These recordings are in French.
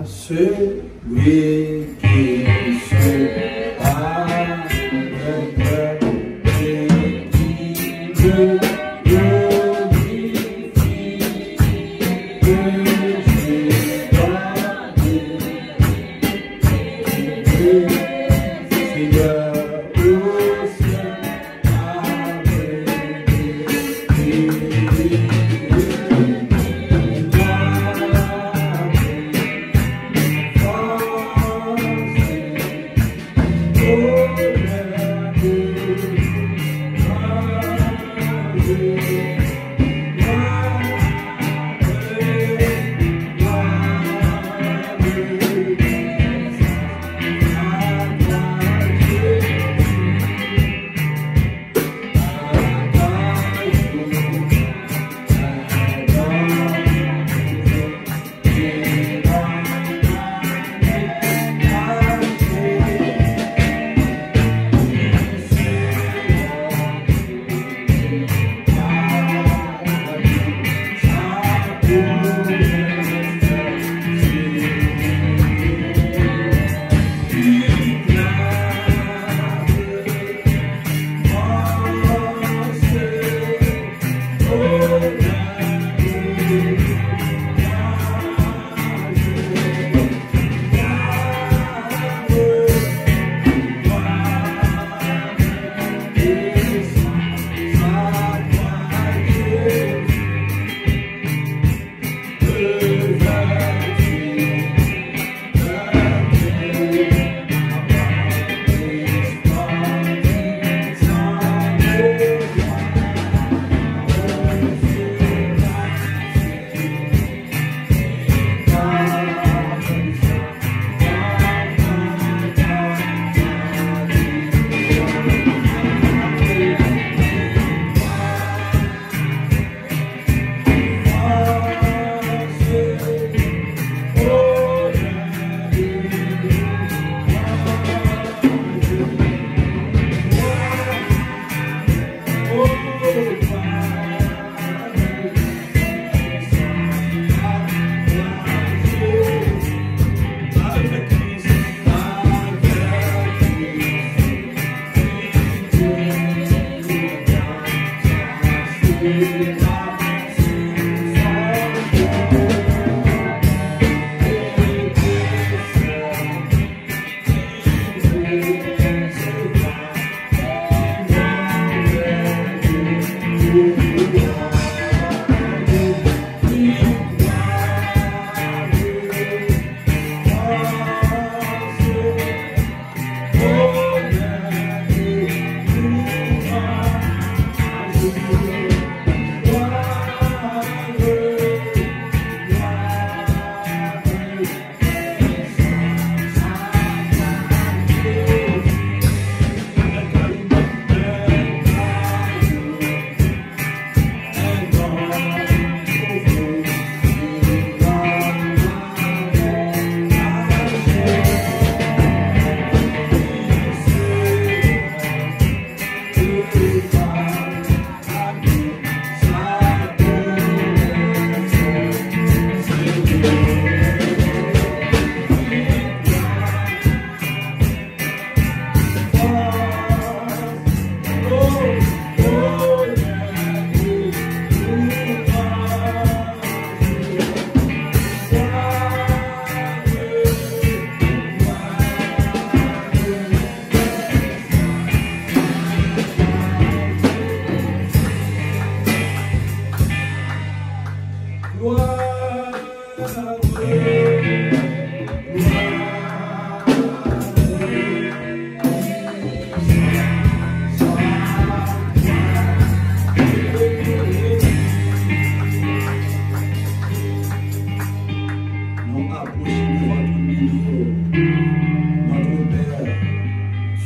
celui qui se bat et qui me glorifie, que j'ai gardé, Seigneur au ciel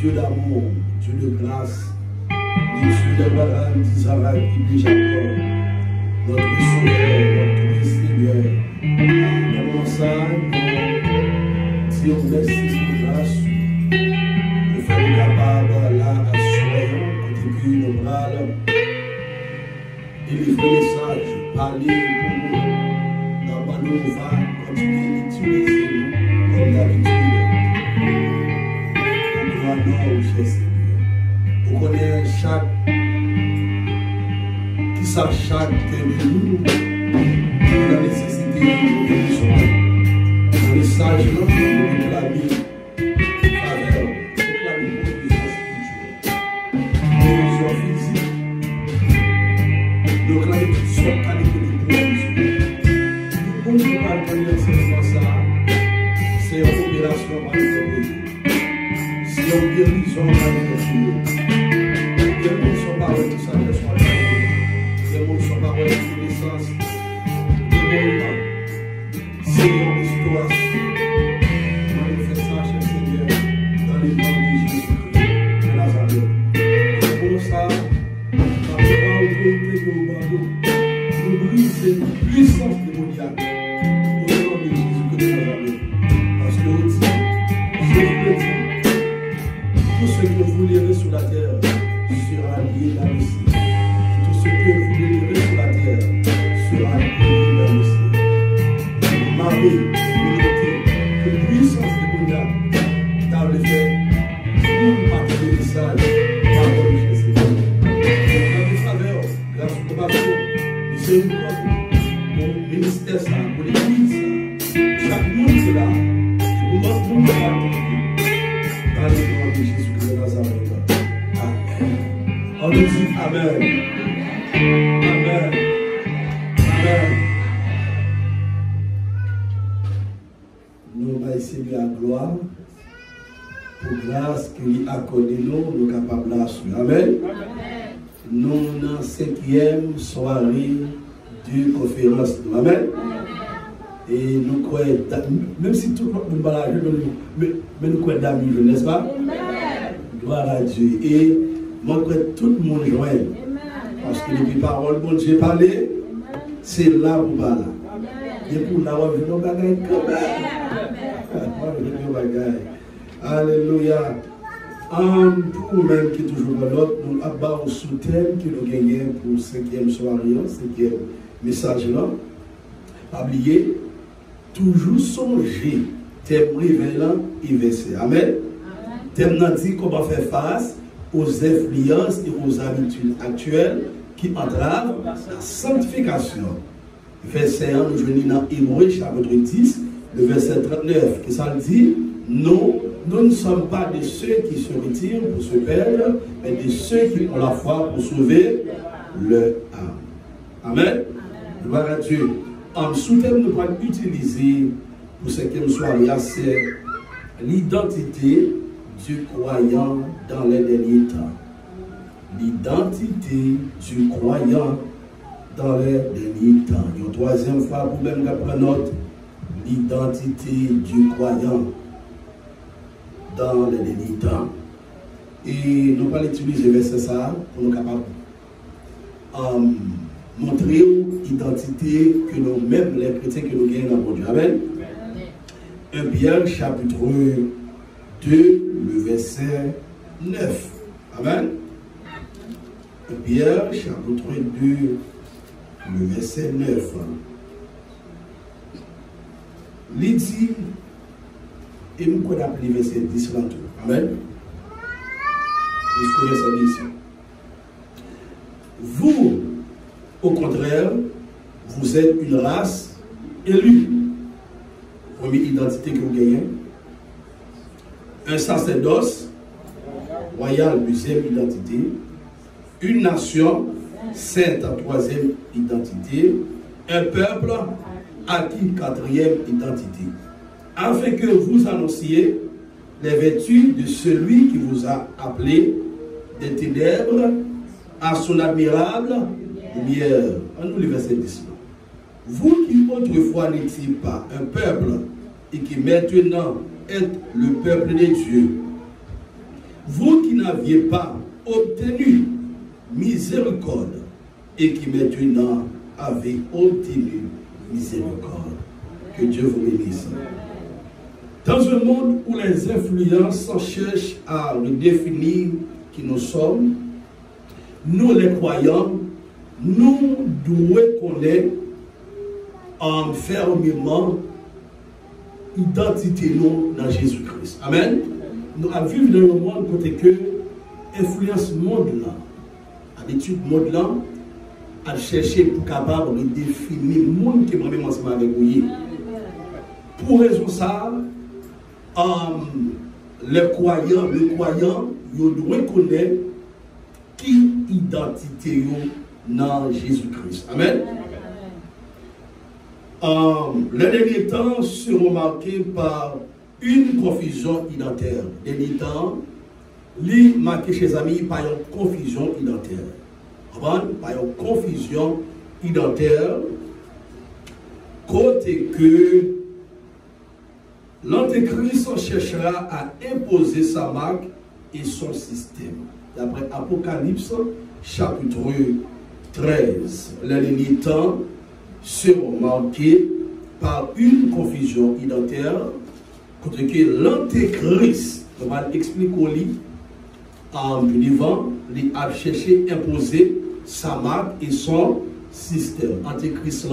Dieu d'amour, Dieu de grâce, Dieu d'Abraham, d'Isaac et de Jacob, notre Sauveur, notre Seigneur. Nous ça, nous merci pour grâce, nous sommes capables là, assurer, côté nos bras, délivrer le message, parler pour nous, dans le nous va continuer d'utiliser. comme d'habitude. Nous non, cher Seigneur. Vous connaissez chaque de nous la nécessité de bénédiction. Le message là, nous réclamer faveur, réclamer provision spirituelle, provision physique, nous réclamer toutes sortes de qualités de provision. Nous ne pouvons pas connaître seulement ça, c'est une opération par le c'est une guérison par le les mots ne sont pas de sagesse, les mots ne sont pas de connaissance, les mots c'est une histoire. Manifestation, cher Seigneur, dans les noms de Jésus-Christ de Nazareth. Pour ça, par l'autorité de nos nous brisons cette puissance démoniaque au nom de Jésus-Christ de Nazareth. Parce que vous dites, Jésus le dit, tout ce que vous lirez sur la terre sera lié dans le ciel. Tout ce que vous lirez sur la terre sera lié dans le ciel. Marie, une puissance démoniaque dans le fait pour partager le message par le Jésus. Dans les faveurs, grâce au compassion, miséricorde, pour le ministère, pour l'église, chaque monde est là, pour nous partager dans le nom de Jésus de Nazareth. Amen. On nous dit Amen. Amen. Amen. Nous allons essayer la gloire pour grâce qu'il a accordé nous capables d'assurer. Amen. Nous dans la 5e soirée de conférence. Amen. Et nous croyons, même si tout le monde est malade, mais nous croyons d'amis, n'est-ce pas? Gloire à Dieu. Et moi, je crois que tout le monde joint. Parce que les paroles, bon Dieu parlé, c'est là pour parler. Et pour la voir, nous bagaille quand même. Alléluia. Pour nous-mêmes qui est toujours dans l'autre, nous avons un sous-thème que nous gagnons pour 5e soirée, 5e message là. Pas oublier, toujours songer, thème révélant et versé. Amen. Thème n'a dit qu'on va faire face aux influences et aux habitudes actuelles qui entravent la sanctification. Verset 1, nous venons dans Hébreux chapitre 10, le verset 39, qui ça dit, nous ne sommes pas de ceux qui se retirent pour se perdre, mais de ceux qui ont la foi pour sauver leur âme. Amen. Gloire à Dieu. En sous-thème, nous allons utiliser pour 5e soirée, c'est l'identité du croyant dans les derniers temps. L'identité du croyant dans les derniers temps. Une troisième fois, pour même prendre note, l'identité du croyant dans les derniers temps. Et nous allons utiliser verset ça pour nous capables montrer l'identité que nous-mêmes, les chrétiens que nous gagnons dans Dieu. Amen. 1 Pierre chapitre 2, le verset 9. Amen. 1 Pierre chapitre 2, le verset 9. Il dit, et nous connaissons le verset 10 là tout. Amen. Je connais ça ici. Vous, au contraire, vous êtes une race élue. Première identité que vous gagnez. Un sacerdoce royal, deuxième identité. Une nation sainte, troisième identité. Un peuple acquis, quatrième identité. Afin que vous annonciez les vertus de celui qui vous a appelé des ténèbres à son admirable lumière. On nous le verset 10. Vous qui autrefois n'étiez pas un peuple et qui maintenant êtes le peuple de Dieu, vous qui n'aviez pas obtenu miséricorde et qui maintenant avez obtenu miséricorde. Que Dieu vous bénisse. Dans un monde où les influences cherchent à redéfinir qui nous sommes, nous les croyants, nous devons connaître fermement identité nous dans Jésus-Christ. Amen. Nous vivons dans un monde côté que influence monde là, habitude monde là, à chercher pour capable de définir le monde qui est même ensemble avec vous. Pour raison ça, les croyants, ils doivent connaître qui identité dans Jésus-Christ. Amen. Les derniers temps seront marqués par une confusion identitaire. Les derniers temps, les marqués chez les amis par une confusion identitaire. Par une confusion identitaire, côté que l'Antéchrist cherchera à imposer sa marque et son système. D'après Apocalypse, chapitre 13, les derniers temps seront marqués par une confusion identitaire, côté que l'Antéchrist, on va expliquer au lit, en vivant, il a cherché à imposer sa marque et son système. Antéchrist,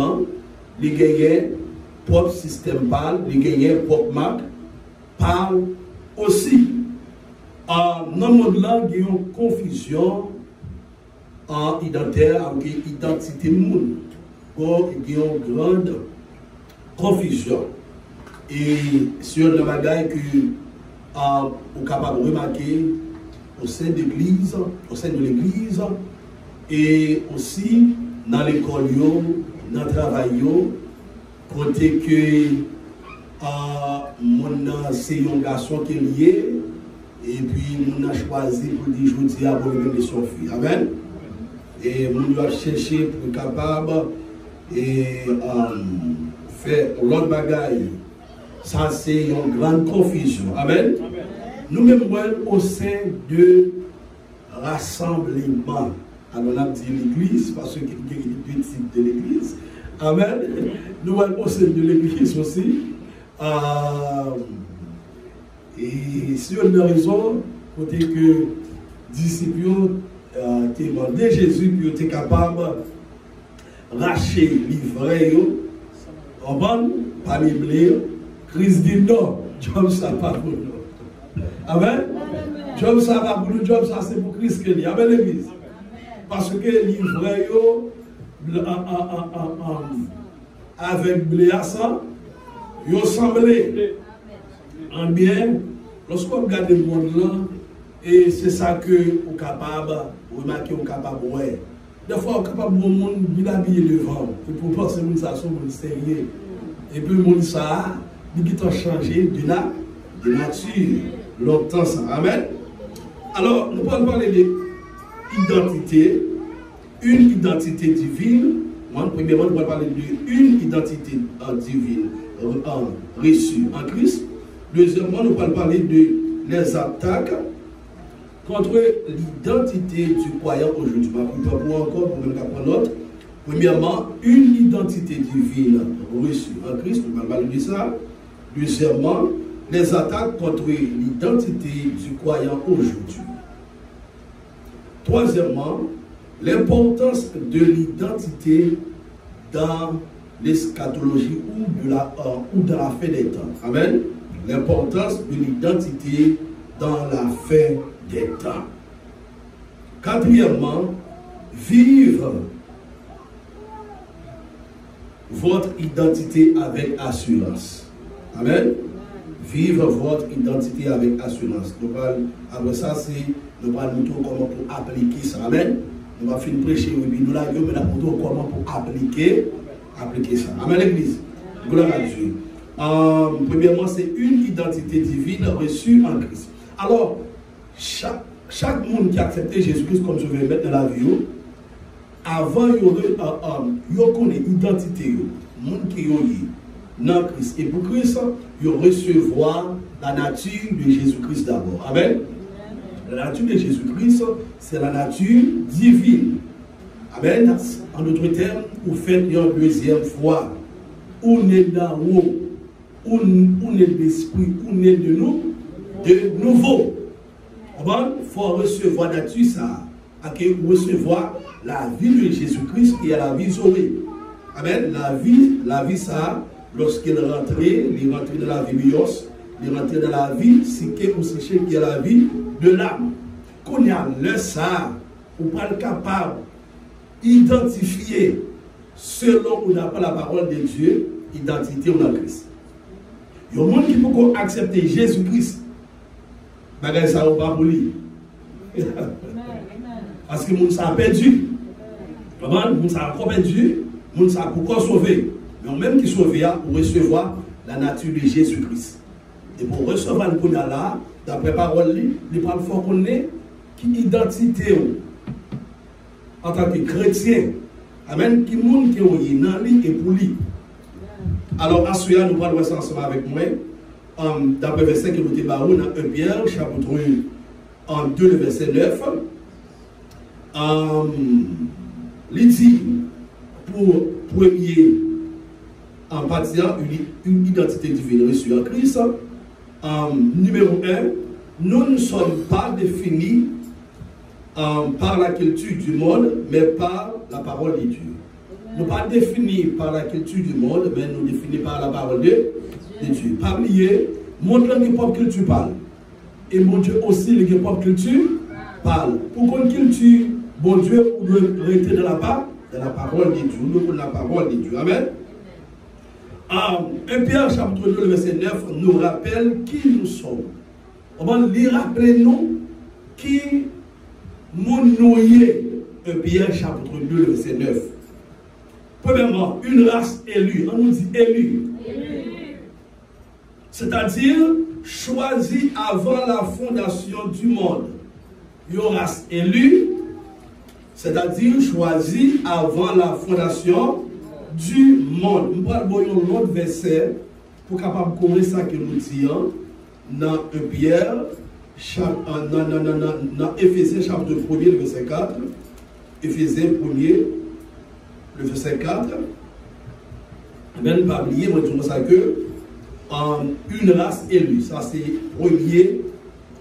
il gagne propre système parle, il gagne propre marque, parle aussi. Dans le monde là, il y a une confusion identitaire avec l'identité monde. Il y a une grande confusion. Et sur le bagage que vous êtes capable de remarquer au sein de l'église, et aussi dans l'école, dans le travail, côté que c'est un garçon qui est lié, et puis on a choisi pour dire je dis à vous de son fils. Amen. Et on doit chercher pour être capable et faire l'autre bagaille. Ça, c'est une grande confusion. Amen. Nous-mêmes, au sein de rassemblement, alors on a dit l'église, parce qu'il y a deux types de l'église. Amen. Nous au sein de l'église aussi. Et sur une raison, côté que disciples ont demandé Jésus, puis étaient capables de racheter, livrer, en bonne, parmi les Christ dit non, job ça pas pour nous. Amen. Job ça pas pour nous, job ça c'est pour Christ que dit. Amen l'église. Parce que livrer avec blé à ça, ils semblé en bien. Lorsqu'on regarde le monde là, et c'est ça que vous êtes capable, vous remarquez, vous êtes capable, ouais. Des fois, vous êtes capable de monde bien habillé devant. Et pour penser que ça sont sérieux. Et puis, le monde ça, il a changé de nature. Longtemps ça. Amen. Alors, nous allons parler d'identité, une identité divine. Premièrement, nous allons parler d'une identité divine reçue en Christ. Deuxièmement, nous allons parler de les attaques contre l'identité du croyant aujourd'hui. Je ne vais pas encore pour prendre note. Premièrement, une identité divine reçue en Christ. Nous allons parler de ça. Deuxièmement, les attaques contre l'identité du croyant aujourd'hui. Troisièmement, l'importance de l'identité dans l'eschatologie ou dans la fin des temps. Amen. L'importance de l'identité dans la fin des temps. Quatrièmement, vivre votre identité avec assurance. Amen. Vivre votre identité avec assurance. Après ça, nous allons nous comment pour appliquer ça. Amen. Nous allons finir prêcher, et puis nous allons nous comment pour appliquer ça. Amen, l'église. Gloire à Dieu. Premièrement, c'est une identité divine reçue en Christ. Alors, chaque monde qui a accepté Jésus-Christ comme sauveur dans la vie, avant, il connaît l'identité, le monde qui est dans Christ. Et pour Christ, il recevoir la nature de Jésus-Christ d'abord. Amen. La nature de Jésus-Christ, c'est la nature divine. Amen. En d'autres termes, vous faites une deuxième fois. On est dans haut. On est l'esprit, on est de nous, de nouveau. Il faut recevoir la nature, ça. Recevoir la vie de Jésus-Christ et la vie sauvée. Amen. La vie, ça, lorsqu'il rentrait, il rentrait dans la vie bios, il rentrait dans la vie psyché ou psyché qui est la vie de l'âme. Qu'on y a le ça, ou pas capable d'identifier selon on n'a pas la parole de Dieu, identité ou la Christ. Il y a un monde qui peut accepter Jésus-Christ. Bagay ça ou pas pour lui. Parce que le monde s'est perdu. Le monde s'est encore perdu, le monde s'est encore sauvé. Mais même qui sauve pour recevoir la nature de Jésus-Christ. Et pour recevoir le coup là, d'après parole, il parle fort qu'on est qui identité en tant que chrétien. Amen. Qui monde qui est dans lui et pour lui. Alors, à ce nous parlons ensemble avec moi. D'après le verset que nous avons dans 1 Pierre, chapitre 2, le verset 9. Il dit, pour premier, en bâtissant une identité divine reçue en Christ, numéro 1, nous ne sommes pas définis par la culture du monde, mais par la parole de Dieu. Nous ne sommes pas définis par la culture du monde, mais nous définis par la parole de Dieu. Pas oublier, mon Dieu n'est pas culture parle. Et mon Dieu aussi, le propre culture parle. Pour qu'on culture, bon Dieu, on doit rester dans la parole de Dieu. Nous devons la parole de Dieu. Amen. 1 Pierre chapitre 2, le verset 9, nous rappelle qui nous sommes. On va lire, rappelez-nous qui nous est. 1 Pierre chapitre 2, le verset 9. Premièrement, une race élue. On nous dit élue. C'est-à-dire choisie avant la fondation du monde. Une race élue, c'est-à-dire choisie avant la fondation du monde. Nous allons voir un autre verset pour capable de connaître ça que nous disons dans 1 Pierre, dans Éphésiens chapitre 1, le verset 4. Éphésiens 1, le verset 4. Même pas oublier, moi je dis ça que une race élue, ça c'est première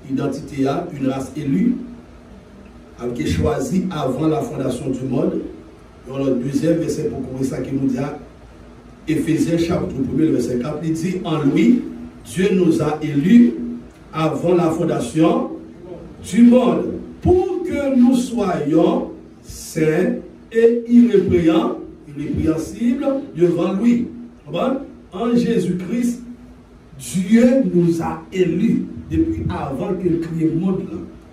identité, une race élue, qui est choisie avant la fondation du monde. Dans le deuxième verset pour commencer ça qui nous dit, Éphésiens chapitre 1, le verset 4, il dit, en lui, Dieu nous a élus avant la fondation du monde, pour que nous soyons saints et irrépréhensibles devant lui. En Jésus-Christ, Dieu nous a élus depuis avant qu'il crée le monde.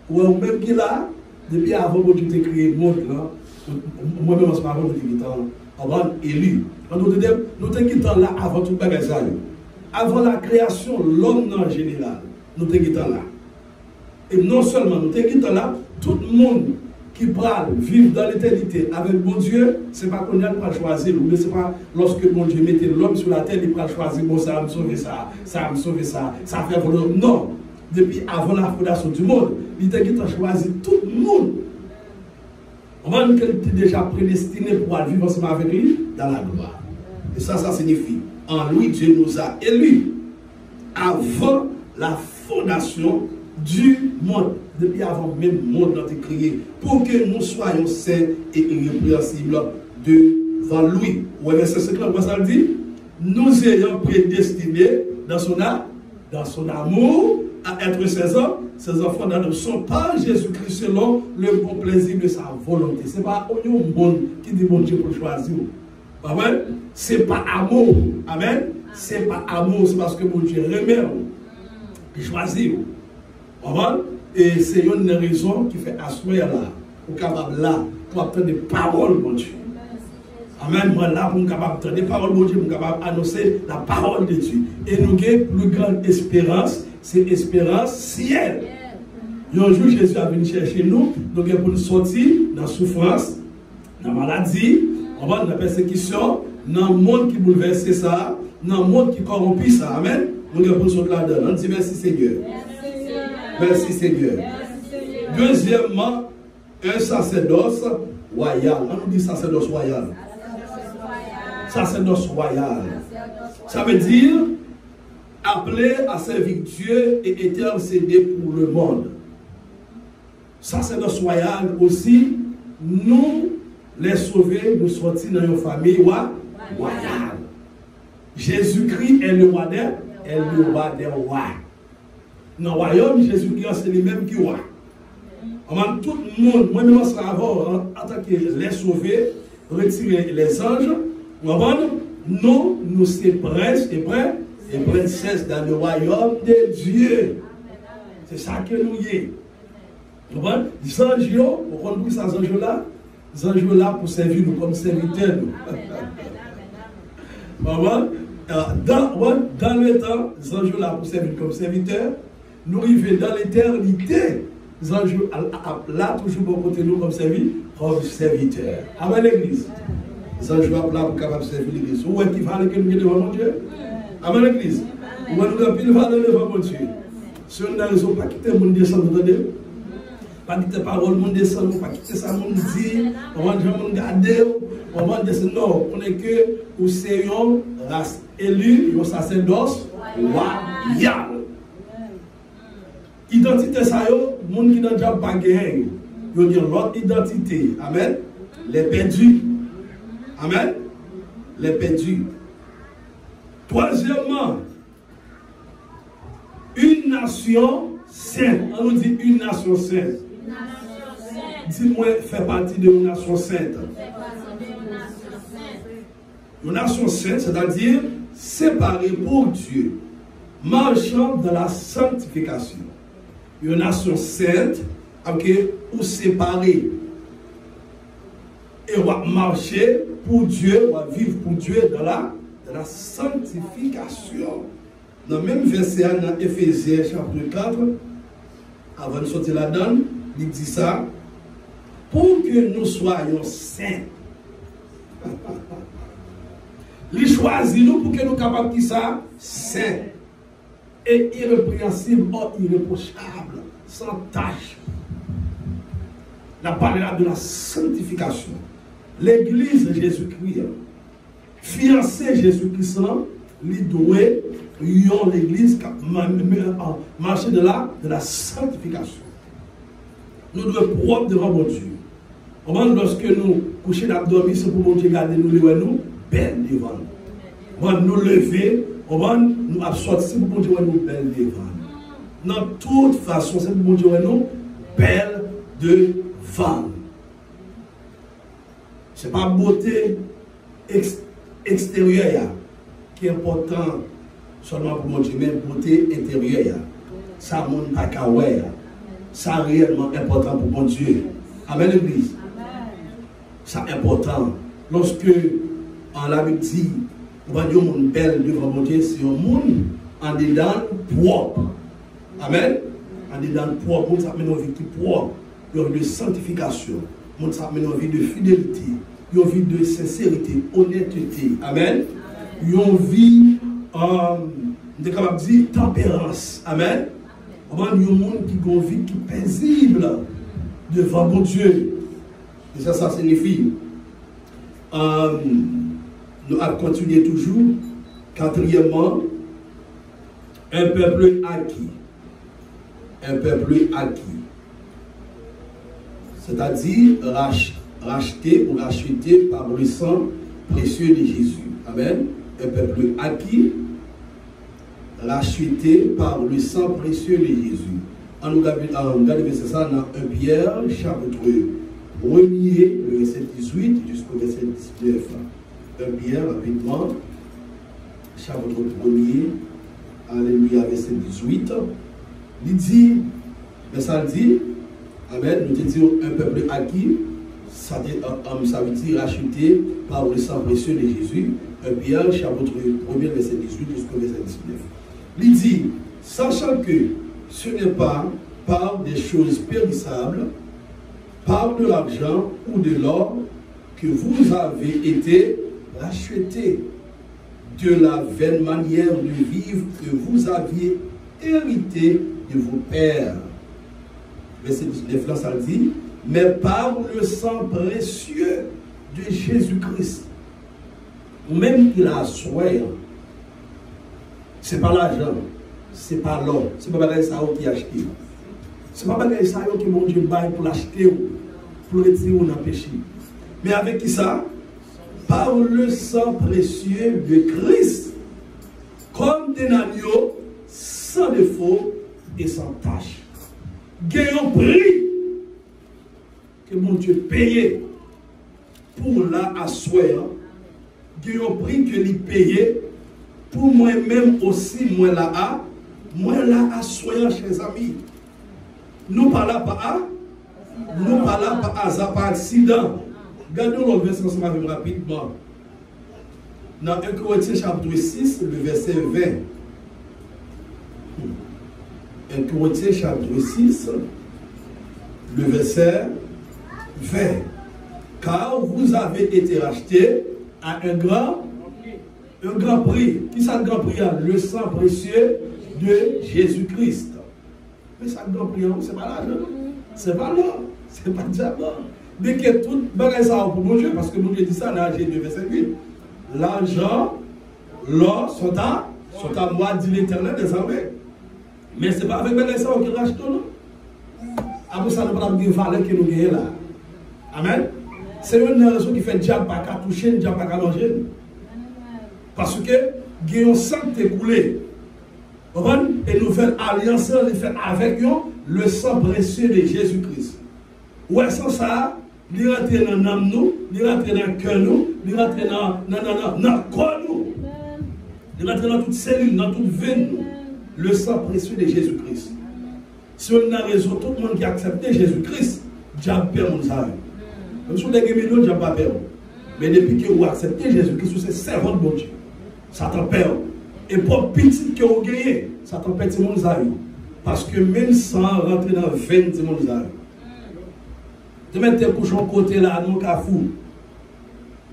Ou même qu'il a, depuis avant que Dieu crée le monde, moi-même, je suis pas élu. Nous sommes là avant tout le bagage. Avant la création, l'homme en général, nous sommes là. Et non seulement nous sommes là, tout le monde qui parle, vivre dans l'éternité avec mon Dieu, ce n'est pas qu'on a pas choisir, mais ce n'est pas lorsque mon Dieu mettait l'homme sur la terre, il va choisir, bon, ça va me sauver ça, ça va me sauver ça, ça va faire volonté. Non. Depuis avant la fondation du monde, il a choisi tout le monde. On va dire qu'il était déjà prédestiné pour vivre ensemble avec lui dans la gloire. Et ça signifie, en lui, Dieu nous a élus avant la fondation du monde. Depuis avant même le monde a été créé, pour que nous soyons saints et irrépréhensibles devant lui. Vous voyez, c'est ce que ça dit. Nous ayons prédestinés dans son amour à être ses enfants d'adoption par Jésus-Christ selon le bon plaisir de sa volonté. Ce n'est pas un monde qui dit bon Dieu pour choisir. Amen. Ce n'est pas amour. Amen. Ce n'est pas amour, c'est parce que mon Dieu remet et choisit. Amen. Et c'est une raison qui fait asseoir là, pour capable là, pour obtenir des paroles, mon Dieu. Amen. Moi là, pour capable d'entendre des paroles, mon Dieu, pour capable annoncer la parole de Dieu. Et nous avons plus grande espérance, c'est l'espérance ciel. Un jour, Jésus a venu chercher nous, donc pour nous sortir dans la souffrance, dans la maladie, dans la persécution, dans le monde qui bouleverse ça, dans le monde qui corrompt ça. Amen. Donc pour nous sortir là-dedans. On dit merci Seigneur. Merci Seigneur. Deuxièmement, un sacerdoce royal. On nous dit sacerdoce royal. Sacerdoce royal. Ça veut dire appelé à servir Dieu et intercéder pour le monde. Sacerdoce royal aussi, nous les sauver, nous sortir dans une famille royale. Jésus-Christ est le roi des rois. Dans le royaume, Jésus-Christ, c'est lui-même qui est roi. Tout le monde, moi-même, je avant, en tant que les sauvés, retirer les anges, nous sommes princes et princesses dans le royaume de Dieu. C'est ça que nous y sommes. Les anges, vous comprenez ces anges-là? Les anges-là pour servir nous comme serviteurs. Dans le temps, les anges-là pour servir comme serviteurs, nous arrivons dans l'éternité. Les anges là, toujours pour côté nous comme serviteurs. Amen l'église. Les anges là pour capable de servir l'église. Où est-ce qu'il fallait que nous ayons devant mon Dieu? Amen l'église. Où est-ce que nous avons valeur devant mon Dieu? Si on n'a raison, pas quitter le monde descendre, vous entendez? Pas quitter parole, le monde descendre, pas quitter ça, le monde dit, on va garder, on va dire non, on est que nous sommes race élue, un sacerdoce royal. Identité ça, le monde qui n'a déjà pas gagné, il veut dire l'autre identité. Amen. Les perdus. Amen. Les perdus. Troisièmement, une nation sainte. On nous dit une nation sainte. Dis-moi, fait partie de une nation sainte. Une nation sainte, c'est-à-dire séparée pour Dieu, marchant dans la sanctification. Une nation sainte, ou séparée. Et on va marcher pour Dieu, on va vivre pour Dieu dans la sanctification. Dans le même verset, dans Éphésiens chapitre 4, avant de sortir là-dedans, il dit ça, pour que nous soyons saints. Il choisit nous pour que nous soyons capables de ça, saints. Et irrépréhensible, irréprochable, sans tâche. La parole de la sanctification. L'église de Jésus-Christ, fiancé Jésus-Christ, il doit l'église marcher de la sanctification. Nous devons propre devant mon Dieu. Lorsque nous couchons l'abdomen, c'est pour mon Dieu garder nous belles devant. On va nous lever. On va nous absorber, c'est pour mon Dieu nous belle devant. Dans toute façon, c'est pour mon Dieu nous belle devant. Ce n'est pas beauté extérieure qui est important seulement pour mon Dieu, mais beauté intérieure. Ça, mon pakawaya. Ça, réellement important pour mon Dieu. Amen, l'église. C'est important. Lorsque, en la Bible dit, on va dire mon belle devant mon Dieu, c'est un monde en dedans propre. Amen. En dedans propre, on s'appelle une vie qui propre, une vie de sanctification, on s'appelle une vie de fidélité, une vie de sincérité, honnêteté. Amen. Une vie, de capable de dire tempérance. Amen. On va dire un monde qui a une vie qui est paisible devant mon Dieu. Et ça signifie. Nous allons continuer toujours. Quatrièmement, un peuple acquis. Un peuple acquis. C'est-à-dire racheté ou racheté par le sang précieux de Jésus. Amen. Un peuple acquis, racheté par le sang précieux de Jésus. On nous regarde ça dans 1 Pierre, chapitre 1er, le verset 18 jusqu'au verset 19. 1 Pierre, rapidement, chapitre 1er, alléluia, verset 18. Il dit, mais ça dit, amen, nous disons un peuple acquis, ça veut dire racheté par le sang précieux de Jésus. 1 Pierre, chapitre 1er, verset 18 jusqu'au verset 19. Il dit, sachant que ce n'est pas par des choses périssables, par de l'argent ou de l'or, que vous avez été rachetés de la vaine manière de vivre que vous aviez hérité de vos pères. Verset 19, là, ça dit, mais par le sang précieux de Jésus-Christ, même qu'il a soin, c'est pas l'argent, c'est pas l'or, c'est pas bagage ça qui a acheté. C'est pas bagage ça que mon Dieu baille pour l'acheter, pour retirer ou empêcher. Mais avec qui ça? Par le sang précieux de Christ. comme des agneaux, sans défaut et sans tache. Gagnons prix que mon Dieu payé pour la asseoir. Gagnons prix que lui payé pour moi-même aussi, moi là asseoir, chers amis. Nous parlons pas par hasard, par accident. Regardons le verset ensemble rapidement. Dans 1 Corinthiens chapitre 6, le verset 20. 1 Corinthiens chapitre 6, le verset 20. Car vous avez été rachetés à un grand prix. Qui ça le grand prix? Le sang précieux de Jésus-Christ. Mais ça le grand prix, c'est pas l'argent. C'est pas l'or. C'est pas le diable. Dès que tout bagage ça pour mon Dieu, parce que mon Dieu dit ça dans G2, verset 8. L'argent, l'or sont à moi, dit l'Éternel désormais. Mais ce n'est pas avec bagage ça qu'il rachète, non? Après ça, nous avons des valeurs que nous gagnons là. Amen. C'est une raison qui fait le diable pas qu'à toucher, le diable pas qu'à manger. Parce que gagnons sang écoulé. Et nous faisons alliance avec nous, le sang précieux de Jésus-Christ. Ouais, sans ça, il rentre dans l'âme nous, il rentre dans le cœur nous, il rentre dans le corps nous. Il rentre dans toute cellule, dans toute veine nous. Le sang précieux de Jésus-Christ. Si on a raison, tout le monde qui a accepté Jésus-Christ, diable perd mon âme. Même si on a des millions, diable pas perd. Mais depuis que vous acceptez Jésus-Christ, vous êtes servant de bon Dieu. Ça t'en perd. Et pour petit que vous gagnez, ça t'en perd mon âme. Parce que même sans rentrer dans le veine de mon âme. Tu mets tes couchons côté là, non qu'à fou.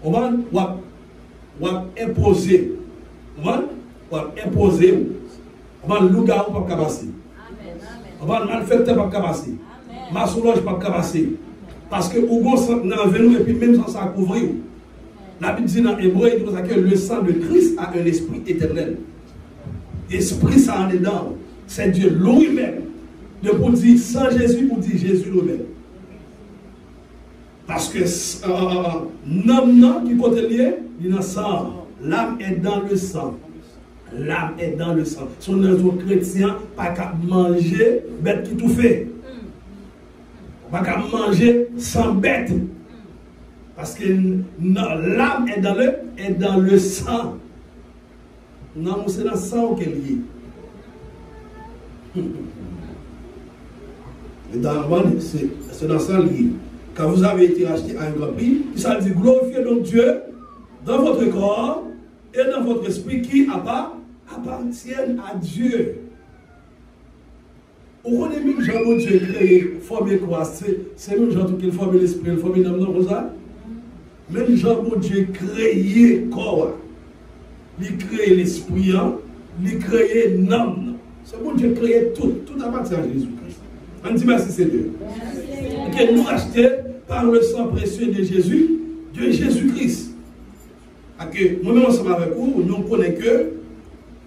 On va imposer. On va imposer. On va loup-garou pas cabasser. On va malfaiteur pas cabasser. Massouloge pas cabasser. Parce que au bon sang dans venou et puis même sans ça couvrir. La Bible dit dans Hébreu que le sang de Christ a un esprit éternel. Esprit ça en est dedans. C'est Dieu lui-même. De pour dire sans Jésus, pour dire Jésus lui-même. Parce que l'âme qui côté lié, il est dans le sang. L'âme est dans le sang. L'âme est dans le sang. Si on est un chrétien, pas qu'à manger bête qui tout fait. Pas qu'à manger sans bête. Parce que l'âme est dans le sang. Non, c'est dans le sang qu'elle est liée. C'est dans le sang lié. Quand vous avez été racheté à un grand prix, ça dit glorifiez donc Dieu dans votre corps et dans votre esprit qui appartiennent à Dieu. Vous connaissez même Jean où Dieu créé, formé quoi? C'est même Jean qui forme l'esprit, il forme l'âme, non, ça? Même Jean où Dieu créé corps, il crée l'esprit, il crée l'âme. C'est bon Dieu créé tout appartient à Jésus-Christ. On dit merci Seigneur. Que nous rachetés par le sang précieux de Jésus, de Jésus-Christ. Moi-même ensemble avec vous, nous connaissons que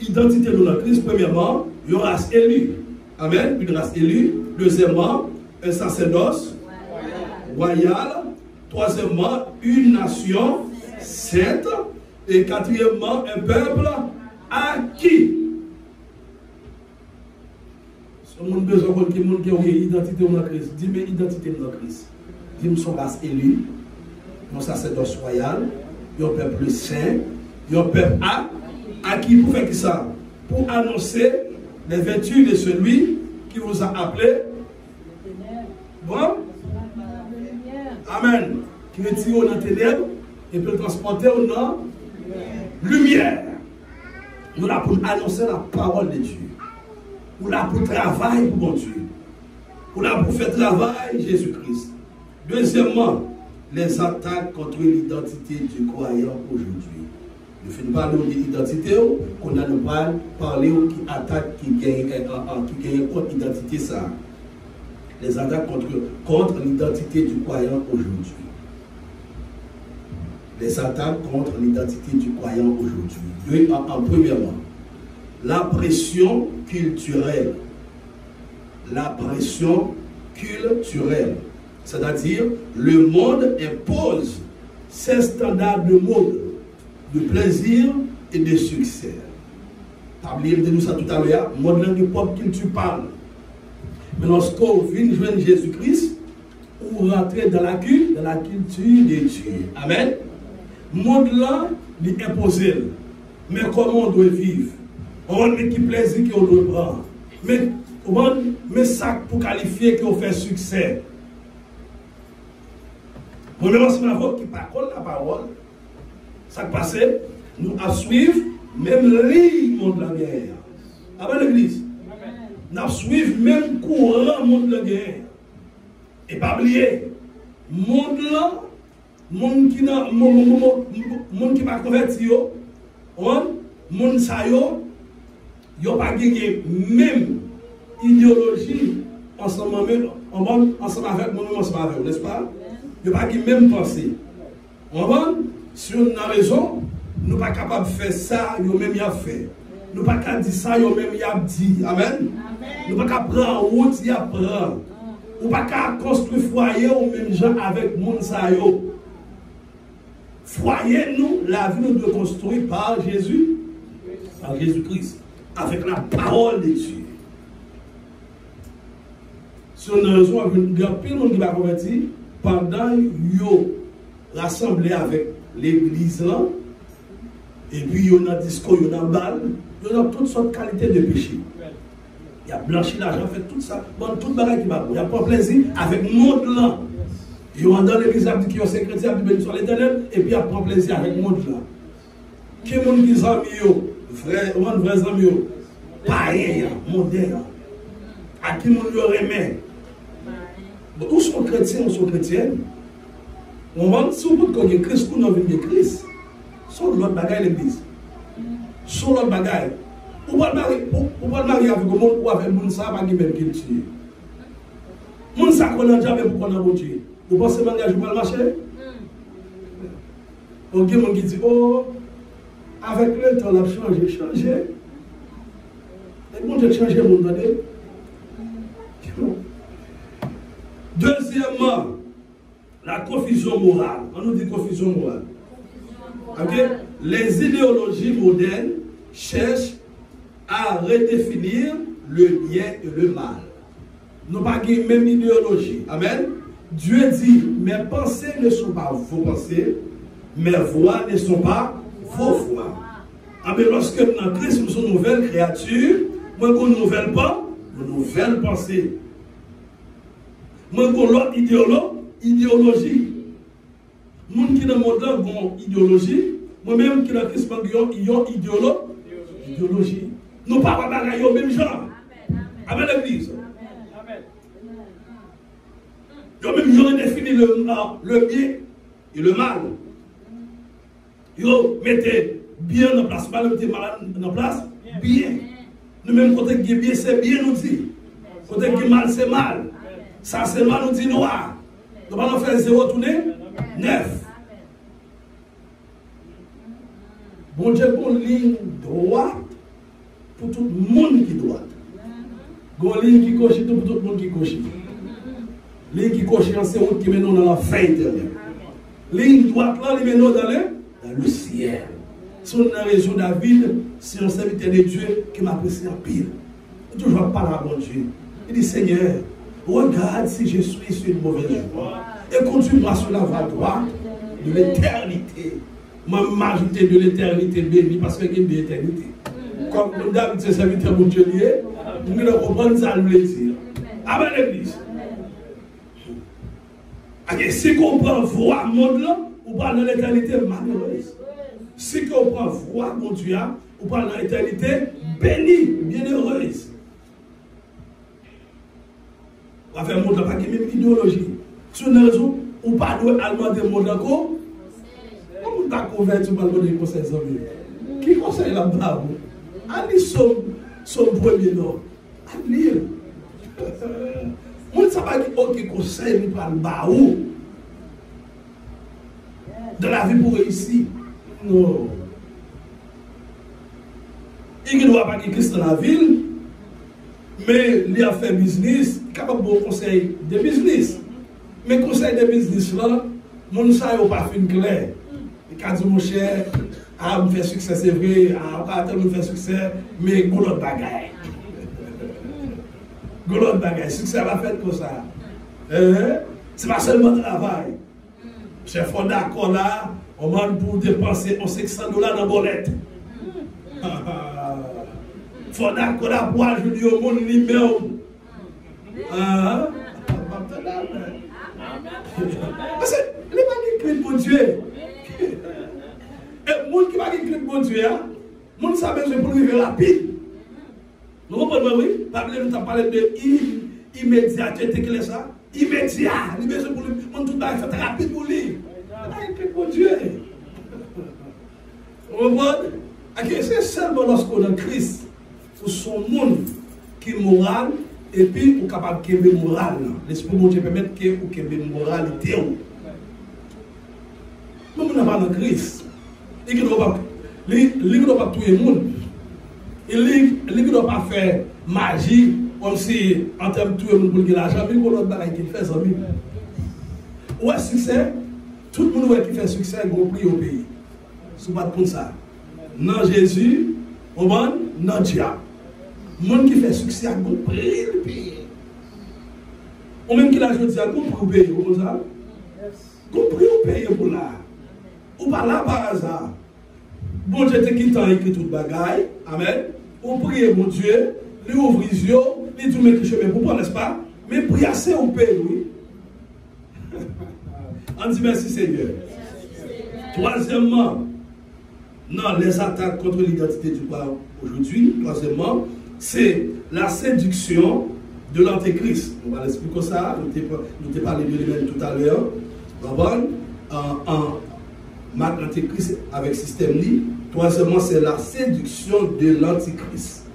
l'identité de la Christ, premièrement, une race élue. Amen. Une race élue. Deuxièmement, un sacerdoce royal. Troisièmement, une nation sainte. Et quatrièmement, un peuple acquis. Si on a besoin de quelqu'un qui a une identité de Christ, dis-moi l'identité de Christ. Dis-moi son race élue, mon sacerdoce royal, un peuple saint, un peuple acquis pour faire ça? Pour annoncer les vertus de celui qui vous a appelé. Bon? Amen. Qui retire dans la ténèbres et peut transporter dans la lumière. Nous là pour annoncer la parole de Dieu. Nous là pour travailler pour mon Dieu. Nous là pour faire travail Jésus-Christ. Deuxièmement, les attaques contre l'identité du croyant aujourd'hui. Ne fait pas de l'identité, qu'on a pas parler qui attaque, qui gagne contre l'identité ça. Les attaques contre l'identité du croyant aujourd'hui. Les attaques contre l'identité du croyant aujourd'hui. Premièrement, la pression culturelle. La pression culturelle. C'est-à-dire, le monde impose ses standards de mode, de plaisir et de succès. Pas oublier de nous ça tout à l'heure. Monde de propre qu'il tu parles. Mais lorsqu'on vient joindre Jésus-Christ, ou rentrer dans la culture de Dieu. Amen. Monde là, il est imposé. Mais comment on doit vivre? On met qui plaisir qu'on doit prendre. Mais ça pour qualifier qu'on fait succès. Moi-même, c'est ma voix qui parle la parole. Ça passe, nous à suivre, même le monde de la guerre. Amen, l'église. Nous suivons même courant monde de la guerre. Et pas oublier, monde là, monde qui m'a converti, monde ça yo pas gagné même idéologie ensemble avec moi, ensemble avec, n'est-ce pas? Yo pas gagné même pensée. Si on a raison, nous pas capable de faire ça, yo même y a fait. Nous pas capable de dire ça, yo même y a dit. Amen. Nous pas capable de prendre route, y a prendre. Ou pas qu'à construire foyer ou même gens avec moun sa yo. Foyer nous, la vie nous doit construire par Jésus, par Jésus-Christ, avec la parole de Dieu. Si on a raison, il y a plein de monde qui va convertir pendant yo rassemblé avec l'église là, et puis on a discours, on a balle, on a toutes sortes de qualités de péché. Il y a blanchi l'argent, fait tout ça. Bon, tout le bagage qui va. Il n'y a pas plaisir avec le monde là. Ils ont dans l'église qui ont sécurité, qui sur l'éternel, et puis il y a pas plaisir avec le monde là. Qui est le monde qui est amis, vrais amis, pareil, moderne. À qui le monde remet. Où sont chrétiens, où sont chrétiennes? On va si on peut que Christ, nous avons de Christ. Sur l'autre bagage l'église. Sur l'autre bagage. Ou pas le marier avec le monde ou avec le monde, ça va pas même qu'il tue. Le monde, ça connaît jamais pour qu'on a mon Dieu. Vous pensez que le mariage va marcher? Il y a des gens qui disent, oh, avec le temps, on a changé. Et le monde a changé, le monde. Deuxièmement, la confusion morale. On nous dit confusion morale. Okay? Les idéologies modernes cherchent à redéfinir le bien et le mal. Nous n'avons pas la même idéologie. Amen. Dieu dit, mes pensées ne sont pas vos pensées, mes voix ne sont pas vos voix. Amen. Lorsque dans Christ nous sommes une nouvelle créature, moi qu'on ne nouvelle pas, une nouvelle pensée. Moi qu'on l'autre idéologie. Moun qui dans le monde ont idéologie, moi-même qui dans Christ ils ont idéologie. Nous ne parlons pas de même genre. Amen, l'église. Ils ont même défini le bien et le mal. Ils mettez bien en place, mal mettez mal en place, bien. Nous même côté qui est bien, c'est bien nous dit. Côté qui est mal, c'est mal. Ça c'est mal, nous dit noir. Nous allons faire 0 tourner 9. Bon Dieu, pour ligne droite pour tout le monde qui doit. Une ligne qui coche pour tout le monde qui coche. Ligne qui coche, c'est une qui mène dans la fin éternelle. Ligne droite là, il mène dans le ciel. Si on a raison David, c'est un serviteur de Dieu qui m'apprécie en pile. Il toujours parler à mon Dieu. Il dit Seigneur, regarde si je suis sur une mauvaise voie. Et conduis-moi sur la voie droite de l'éternité. Ma majorité de l'éternité bénie parce qu'il y a une éternité. Comme David se serviteur de Dieu, nous devons comprendre ça, le plaisir. Amen, l'église. Si on prend voie monde là, on parle de l'éternité malheureuse. Si on prend voie mon Dieu, on parle de l'éternité bénie, bienheureuse. On va faire un monde là, pas de même idéologie. Sur une raison, on ne parle pas allemand de monde encore. On t'a converti par le conseil des amis. Qui conseille là-bas? Allez, son premier nom. Allez. On ne sait pas qui conseille par le bas où. Dans la vie pour réussir. Non. Il ne doit pas qu'il Christ dans la ville, mais il a fait business, il est capable de conseil de business. Mais conseil de business là, mon ne sait pas fin clair. Il a dit mon cher, Ah, me fait succès, c'est vrai. Ah, pas me fait succès, mais goulot bagaille. Goulot bagaille. Succès va faire comme ça. C'est pas seulement travail. Chef, on d'accord là, on demande pour dépenser $500 dans la bolette. Faut d'accord là pour ajouter au monde numéro. Parce que les gens qui crient pour Dieu. Et les gens qui crient pour Dieu, les gens qui ont besoin pour vivre rapide. Nous comprenons, oui? Nous avons parlé de immédiateté, que c'est ça? Immédiat. Il besoin pour lui. On tout va faire rapide pour lui. Il crée pour Dieu. Vous comprenez? C'est seulement lorsqu'on est en Christ, pour son monde qui est moral, et puis pour capable de créer moral. L'Esprit de Dieu permet de créer moralité. Nous ne sommes pas en Christ. Il ne doit pas tuer le monde. Il ne doit pas faire magie comme si en termes de tuer le monde pour gagner l'argent, mais il ne doit pas qu'il fait ça. Ouais, succès, tout le monde qui fait succès, il compris au pays. Ce n'est pas comme ça. Non Jésus, au monde, non diable. Le monde qui fait succès, il compris le pays. Ou même qui l'a dit, il compris au pays. Comme ça. Compris au pays pour là. Ou pas là par hasard. Bon Dieu te quittant écrit toute bagaille. Amen. Ou prier mon Dieu, lui ouvrir les yeux, lui tout mettre le chemin pour prendre, n'est-ce pas? Mais prier assez au pays, oui. On dit merci Seigneur. Troisièmement, non, les attaques contre l'identité du corps aujourd'hui, troisièmement, c'est la séduction de l'antéchrist. On va l'expliquer ça, nous t'ai parlé de lui-même tout à l'heure. En l'antéchrist avec système li. Troisièmement, c'est la séduction de l'antéchrist.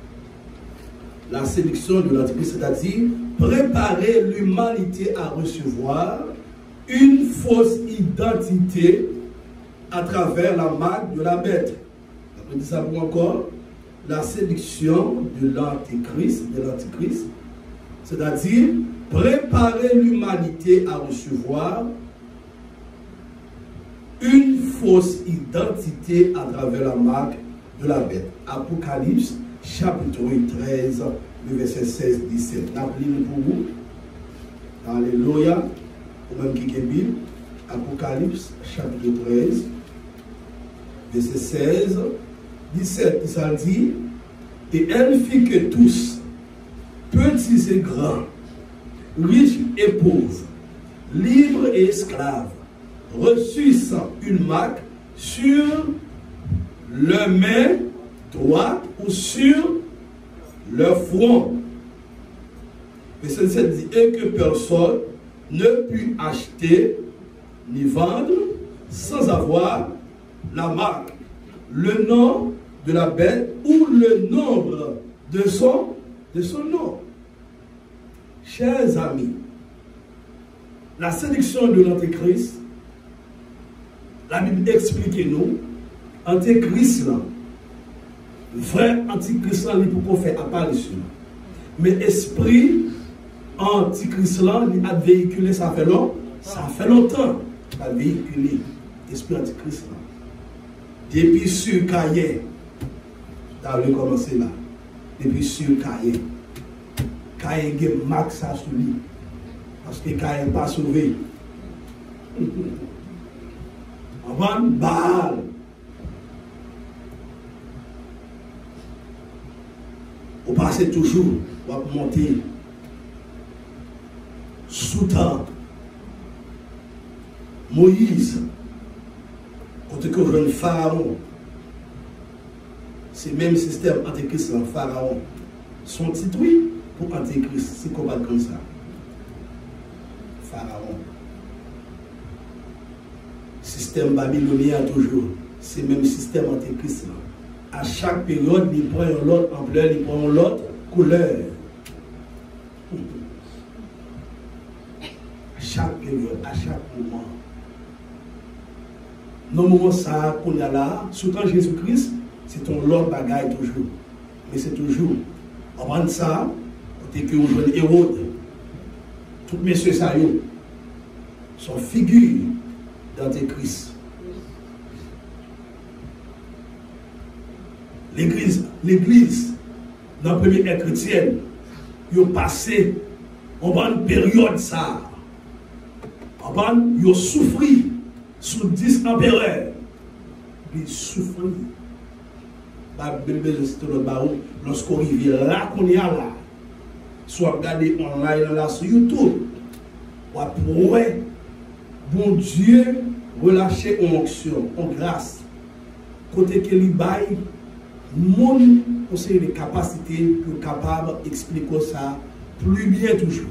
La séduction de l'antéchrist, c'est-à-dire préparer l'humanité à recevoir une fausse identité à travers la marque de la bête. On dit ça pour encore. La séduction de l'antéchrist, c'est-à-dire préparer l'humanité à recevoir une fausse identité à travers la marque de la bête. Apocalypse, chapitre 13, le verset 16-17. N'appelez-nous pour vous. Alléluia. Ou même qui est Bible. Apocalypse, chapitre 13, verset 16, 17. Ça dit, et elle fit que tous, petits et grands, riches et pauvres, libres et esclaves, reçussent une marque sur leur main droite ou sur leur front. Et c'est dit, et que personne ne put acheter ni vendre sans avoir la marque, le nom de la bête ou le nombre de son nom. Chers amis, la séduction de l'antéchrist, la Bible explique nous, antéchrist là, vrai antichrist là, il peut faire apparition. Mais esprit antichrist là, il a véhiculé, ça fait longtemps, il a véhiculé esprit antichrist là. Depuis sur Caïn, ça a commencé là. Depuis sur Caïn. Caïn a marqué ça sur lui. Parce que Caïn n'est pas sauvé. Avant, Baal. On passe toujours, on va monter sous temps. Moïse, quand on a un pharaon, c'est le même système antéchrist, un pharaon. Son titre, oui, pour antéchrist, c'est qu'on va comme ça. Pharaon. Système babylonien toujours, c'est le même système antéchrist. À chaque période, il prend l'autre ampleur, il prend l'autre couleur. À chaque période, à chaque moment. Dans le moment ça qu'on a là, surtout en Jésus-Christ, c'est ton Lord bagaille toujours. Mais c'est toujours. Avant ça, on est que on joue Hérode. Tous messieurs ça sont figures d'antéchrist. l'église, dans la première ère chrétienne, ils ont passé en bonne période ça. Ils ont souffert sous 10 empereurs. Ils souffrent. Lorsqu'on arrive là, qu'on est là, soit regardé online là sur YouTube, pour bon Dieu relâcher en onction, en grâce. Côté que lui baille, monde possède les capacités pour capable d'expliquer ça plus bien toujours.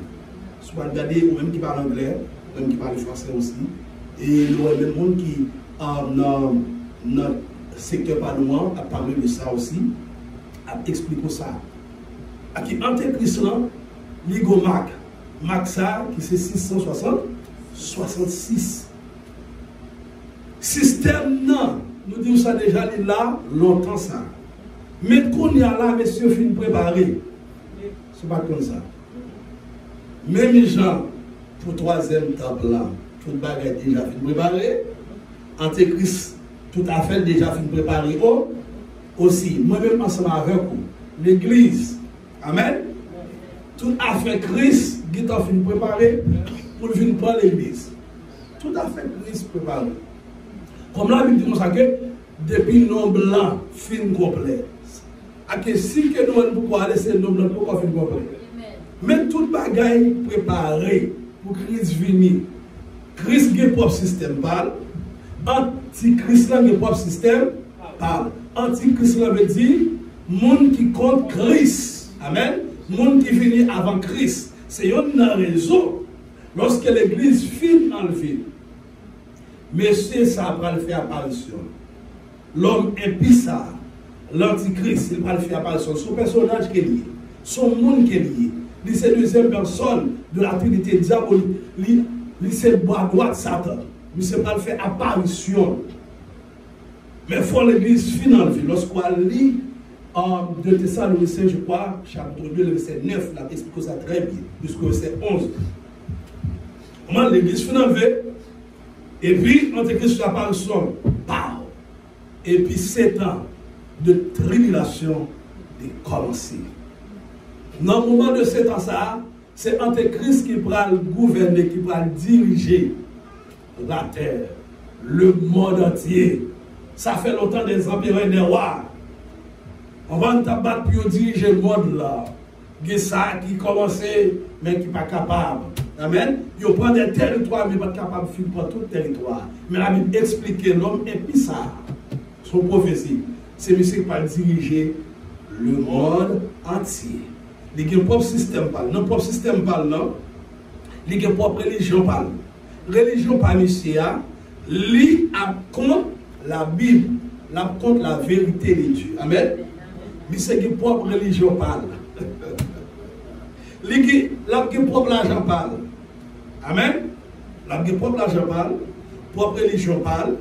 Soit regarder ou même qui parle anglais, ou même qui parle français aussi. Et le monde qui dans notre secteur parlement a parlé de ça aussi, a expliqué ça. Qui Antéchrist là, Ligo Mac ça, qui c'est 666. Système non, nous disons ça déjà là, longtemps ça. Mais qu'on y a là, monsieur, fin préparé. C'est pas comme ça. Même gens, pour troisième temple là, tout le bagage déjà fin préparé. Antéchrist, tout à fait déjà fin préparé. Aussi, moi-même ensemble avec vous, l'église. Amen. Tout à fait Christ, qui t'a fin préparé pour venir prendre l'église. Tout à fait Christ préparé. Comme la Bible dit que depuis le nom blanc, fin complet. Et si que nous ne pouvons pas laisser le nom blanc, pourquoi fin complet? Mais tout le bagaille préparé pour Christ venir. Christ a propre système parle. Antichrist a propre système parle. Antichrist veut dire monde qui compte Christ. Amen. Monde qui vient avant Christ. C'est une raison. Lorsque l'église finit dans le film. Monsieur, ça va le faire apparition. L'homme impie, l'antichrist, il va le faire apparition. Son personnage qui est lié, son monde qui est lié. Il c'est deuxième personne de la Trinité diabolique. Il c'est bois droit de Satan. Il c'est pas le faire apparition. Mais il faut l'église finale. Lorsqu'on lit de Thessaloniciens, je crois, chapitre 2, le verset 9, là, explique ça très bien, jusqu'au verset 11. Comment l'église finale veut. Et puis, Antéchrist apparition, bam. Et puis, 7 ans de tribulation est commencé. Dans le moment de 7 ans, ça, c'est Antéchrist qui va gouverner, qui va diriger la terre, le monde entier. Ça fait longtemps des empires et des rois. On va nous tabac pour diriger le monde là. Il y a ça qui commence, mais qui n'est pas capable. Amen. Il prend des territoires, mais pas capable de faire tout le territoire. Mais la Bible explique l'homme et puis ça, son prophétie, c'est monsieur qui va diriger le monde entier. Il y a un propre système parle. Non, propre système parle, non. Il y a une propre religion parle. Religion par monsieur, lit contre la Bible, contre la vérité de Dieu. Amen. C'est une propre religion parle. La propre l'argent parle. Amen. La propre l'argent parle. Propre religion parle.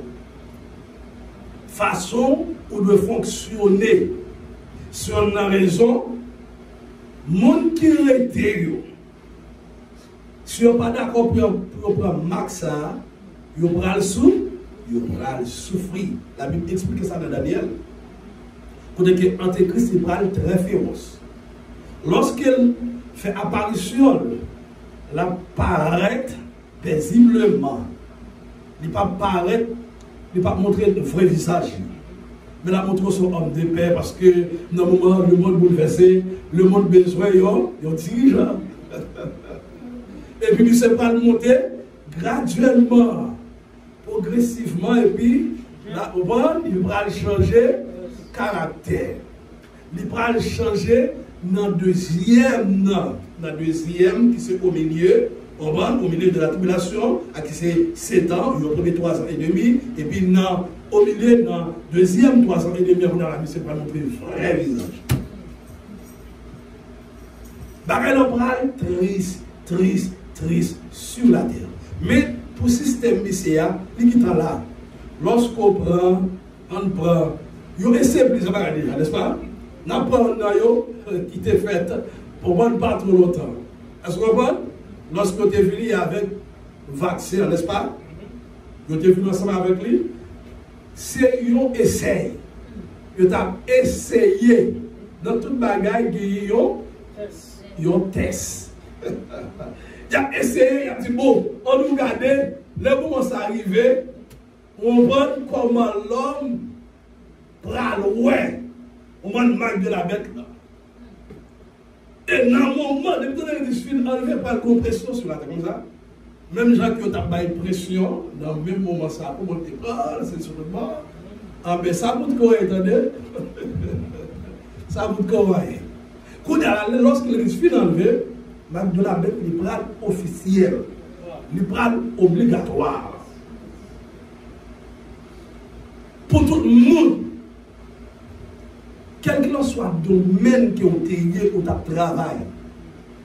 Façon ou de fonctionner. Si on a raison, monde qui était, si on n'est pas d'accord pour prendre max, il va le souffrir. La Bible explique ça dans Daniel. Quand l'Antéchrist est très féroce. Lorsqu'il fait apparition, il apparaît paisiblement. Il ne va pas montrer le vrai visage. Mais il montre son homme de paix parce que dans le moment le monde bouleversé, le monde besoin, il y a un dirigeant. Et puis il se va monter graduellement, progressivement, et puis là, il va changer caractère. Il va changer dans le deuxième, qui c'est au milieu de la tribulation, qui c'est 7 ans, il y a premier 3 ans et demi, et puis au milieu, dans le deuxième 3 ans et demi, on a la mission pour montrer le vrai visage. Bagay l'opéral, triste sur la terre. Mais pour le système MCA, il est là. Lorsqu'on prend, il essaie plusieurs bagages déjà, n'est-ce pas? N'a pas un qui t'est fait pour ne pas trop longtemps. Est-ce que vous comprenez? Lorsqu'on est venu avec le vaccin, n'est-ce pas? On est venu ensemble avec lui. C'est un essai. Ils ont essayé. Dans toute bagaille, ils ont test. Il a essayé, il a dit, bon, on nous regarde, le moment ça arrivé, on voit comment l'homme prend ouais, on voit le manque de la bête là. Et dans le moment, depuis que les filles enlevé par la compression sur la terre comme ça, même gens qui ont une pression, dans le même moment ça, pour monter, c'est sur le bord, ah ben ça vous quoi, attendez, ça vous quoi. Lorsque les filles enlevé, manque de la bête, il prend officiel, il prend obligatoire. Pour tout le monde, quel que soit le domaine qui ont été ou ta travail,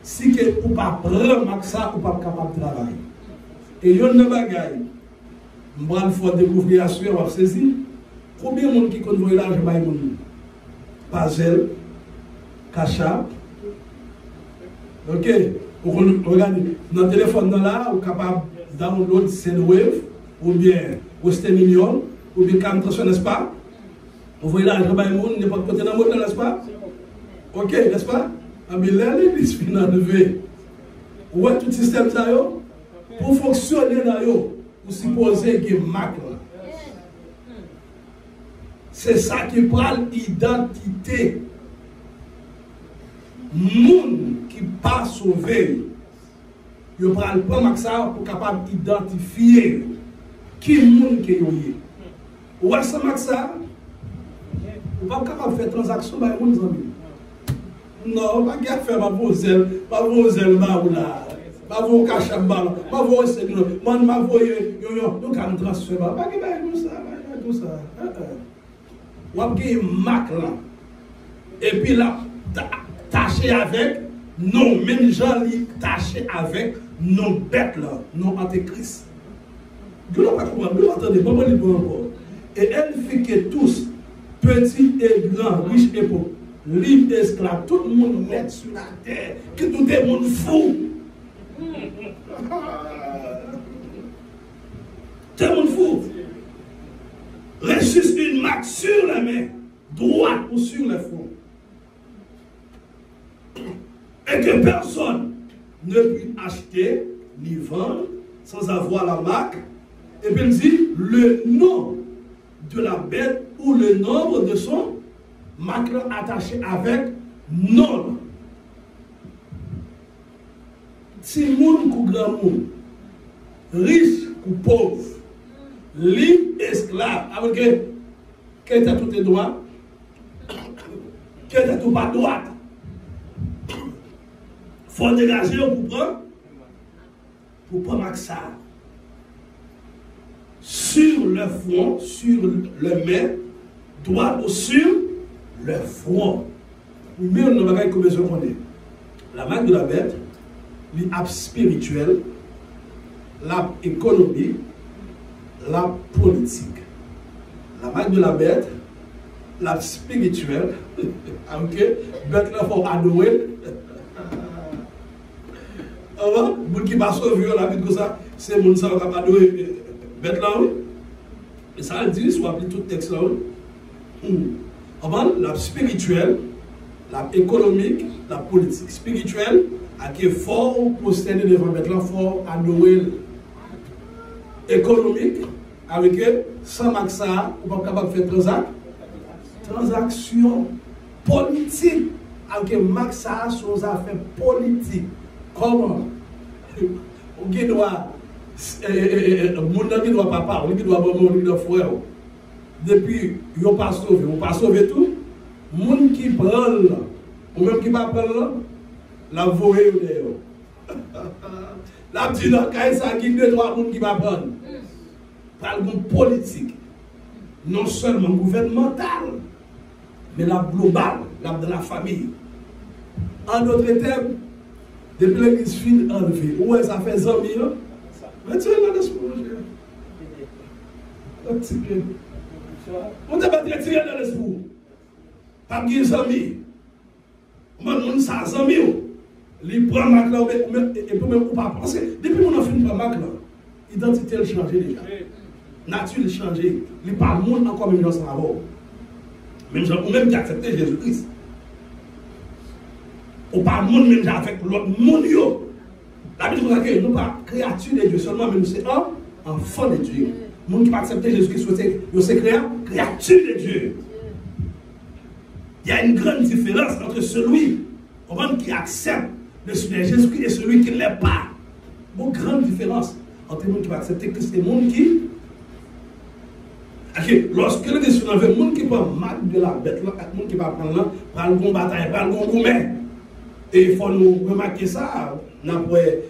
si vous ne pouvez pas prendre ça, vous ne pouvez pas capable de travailler. Et il y a une bagaille, je vais faire découvrir à suivre, on va saisir. Combien de monde qui convoie l'argent, Pazel, Kacha, ok, regardez, dans le téléphone là, vous êtes capable de download Sendwave, ou bien Western Union, ou bien Camtration, n'est-ce pas? Vous voyez l'argent, n'importe côté dans le monde, n'est-ce pas? Ok, n'est-ce pas? Ah, mais là, l'église finit enlever. Où est tout le système ça, yo? Pour fonctionner là, yo, vous supposez qu'il y a une marque là. C'est ça qui parle d'identité. Moun qui pas sauvé, il parle pas de ça pour capable d'identifier qui moun qui est. Ou est-ce que ça? Vous pas capable de faire transaction avec mon ami. Non, pas qu'à faire ma voselle, pas voselle, pas vos cachets, pas vos sécurités, pas vos yo, donc à me transférer, pas que tout ça. Ou avez une marque là. Et puis là, taché avec, non, même gens taché avec, non bête là, non antéchrist. Vous n'avez pas compris, vous attendez, pas mal encore. Et elle fait que tous, petits et grands, riches et pauvres, libres et esclaves, tout le monde met sur la terre, que tout le monde fou. Tout le monde fou. Reçut une marque sur la main, droite ou sur le front. Et que personne ne puisse acheter ni vendre sans avoir la marque. Et puis il dit le nom de la bête ou le nombre de son marque attaché avec nom. Si moun ou grand moun, riche ou pauvre, libre, esclave, avec quel est tous tes droits, quel est tout pas droit. Faut dégager pour prendre ça. Sur le front, sur le main, droit ou sur le front. Mais on n'a pas besoin de connaître. La marque de la bête, l'app spirituelle, l'app économique, l'app politique. La marque de la bête, l'app spirituelle, ok, bête là faut adorer. Alors, moun qui passe au vieux la vie comme ça, c'est moun ça capable adorer bête là, oui. Et ça dit, soit appelé tout texte là, oui. Avant, l'app spirituelle, l'app économique, la politique spirituelle, qui est fort possédé devant bête là, fort adorer. Économique, avec sans maxa, on n'est pas capable de faire transaction politique, avec maxa sur les affaires politiques. Comment? On doit, mon qui doit papa, on qui doit maman, on qui doit frère. Depuis, ils n'ont pas sauvé, on pas sauvé tout. Moun qui prend, ou même qui va prendre, la voie d'ailleurs. La petite caille, ça qui deux, trois moun qui va prendre. Par le politique, non seulement gouvernemental, mais la globale, la de la famille. En d'autres termes, depuis l'église fin enlevée, où est-ce que ça fait 100 000 ans? Mais tu es là l'esprit. On t'a pas tiré dans l'esprit. Pas de 100 000. On a 100 000. Il prend ma clé et pour même pas penser. Depuis qu'on a fini par ma clé, l'identité a changé déjà. Nature a changé. Il parle monde encore même dans sa voix. Même gens, ou même qui acceptent Jésus-Christ. Ou pas le monde même avec l'autre monde. La Bible dit que nous ne sommes pas créatures de Dieu seulement, mais nous sommes enfants de Dieu. Les gens qui pas accepté Jésus-Christ, c'est créature de Dieu. Il y a une grande différence entre celui qui accepte le Seigneur Jésus-Christ et celui qui ne l'est pas. Une grande différence entre les gens qui vont accepter Christ et les gens qui. Okay. Lorsque le destinataire veut, les gens qui prennent mal de la bête, les gens qui vont prendre là, par le combattant, par le gourmet. Et il faut nous remarquer ça. Après,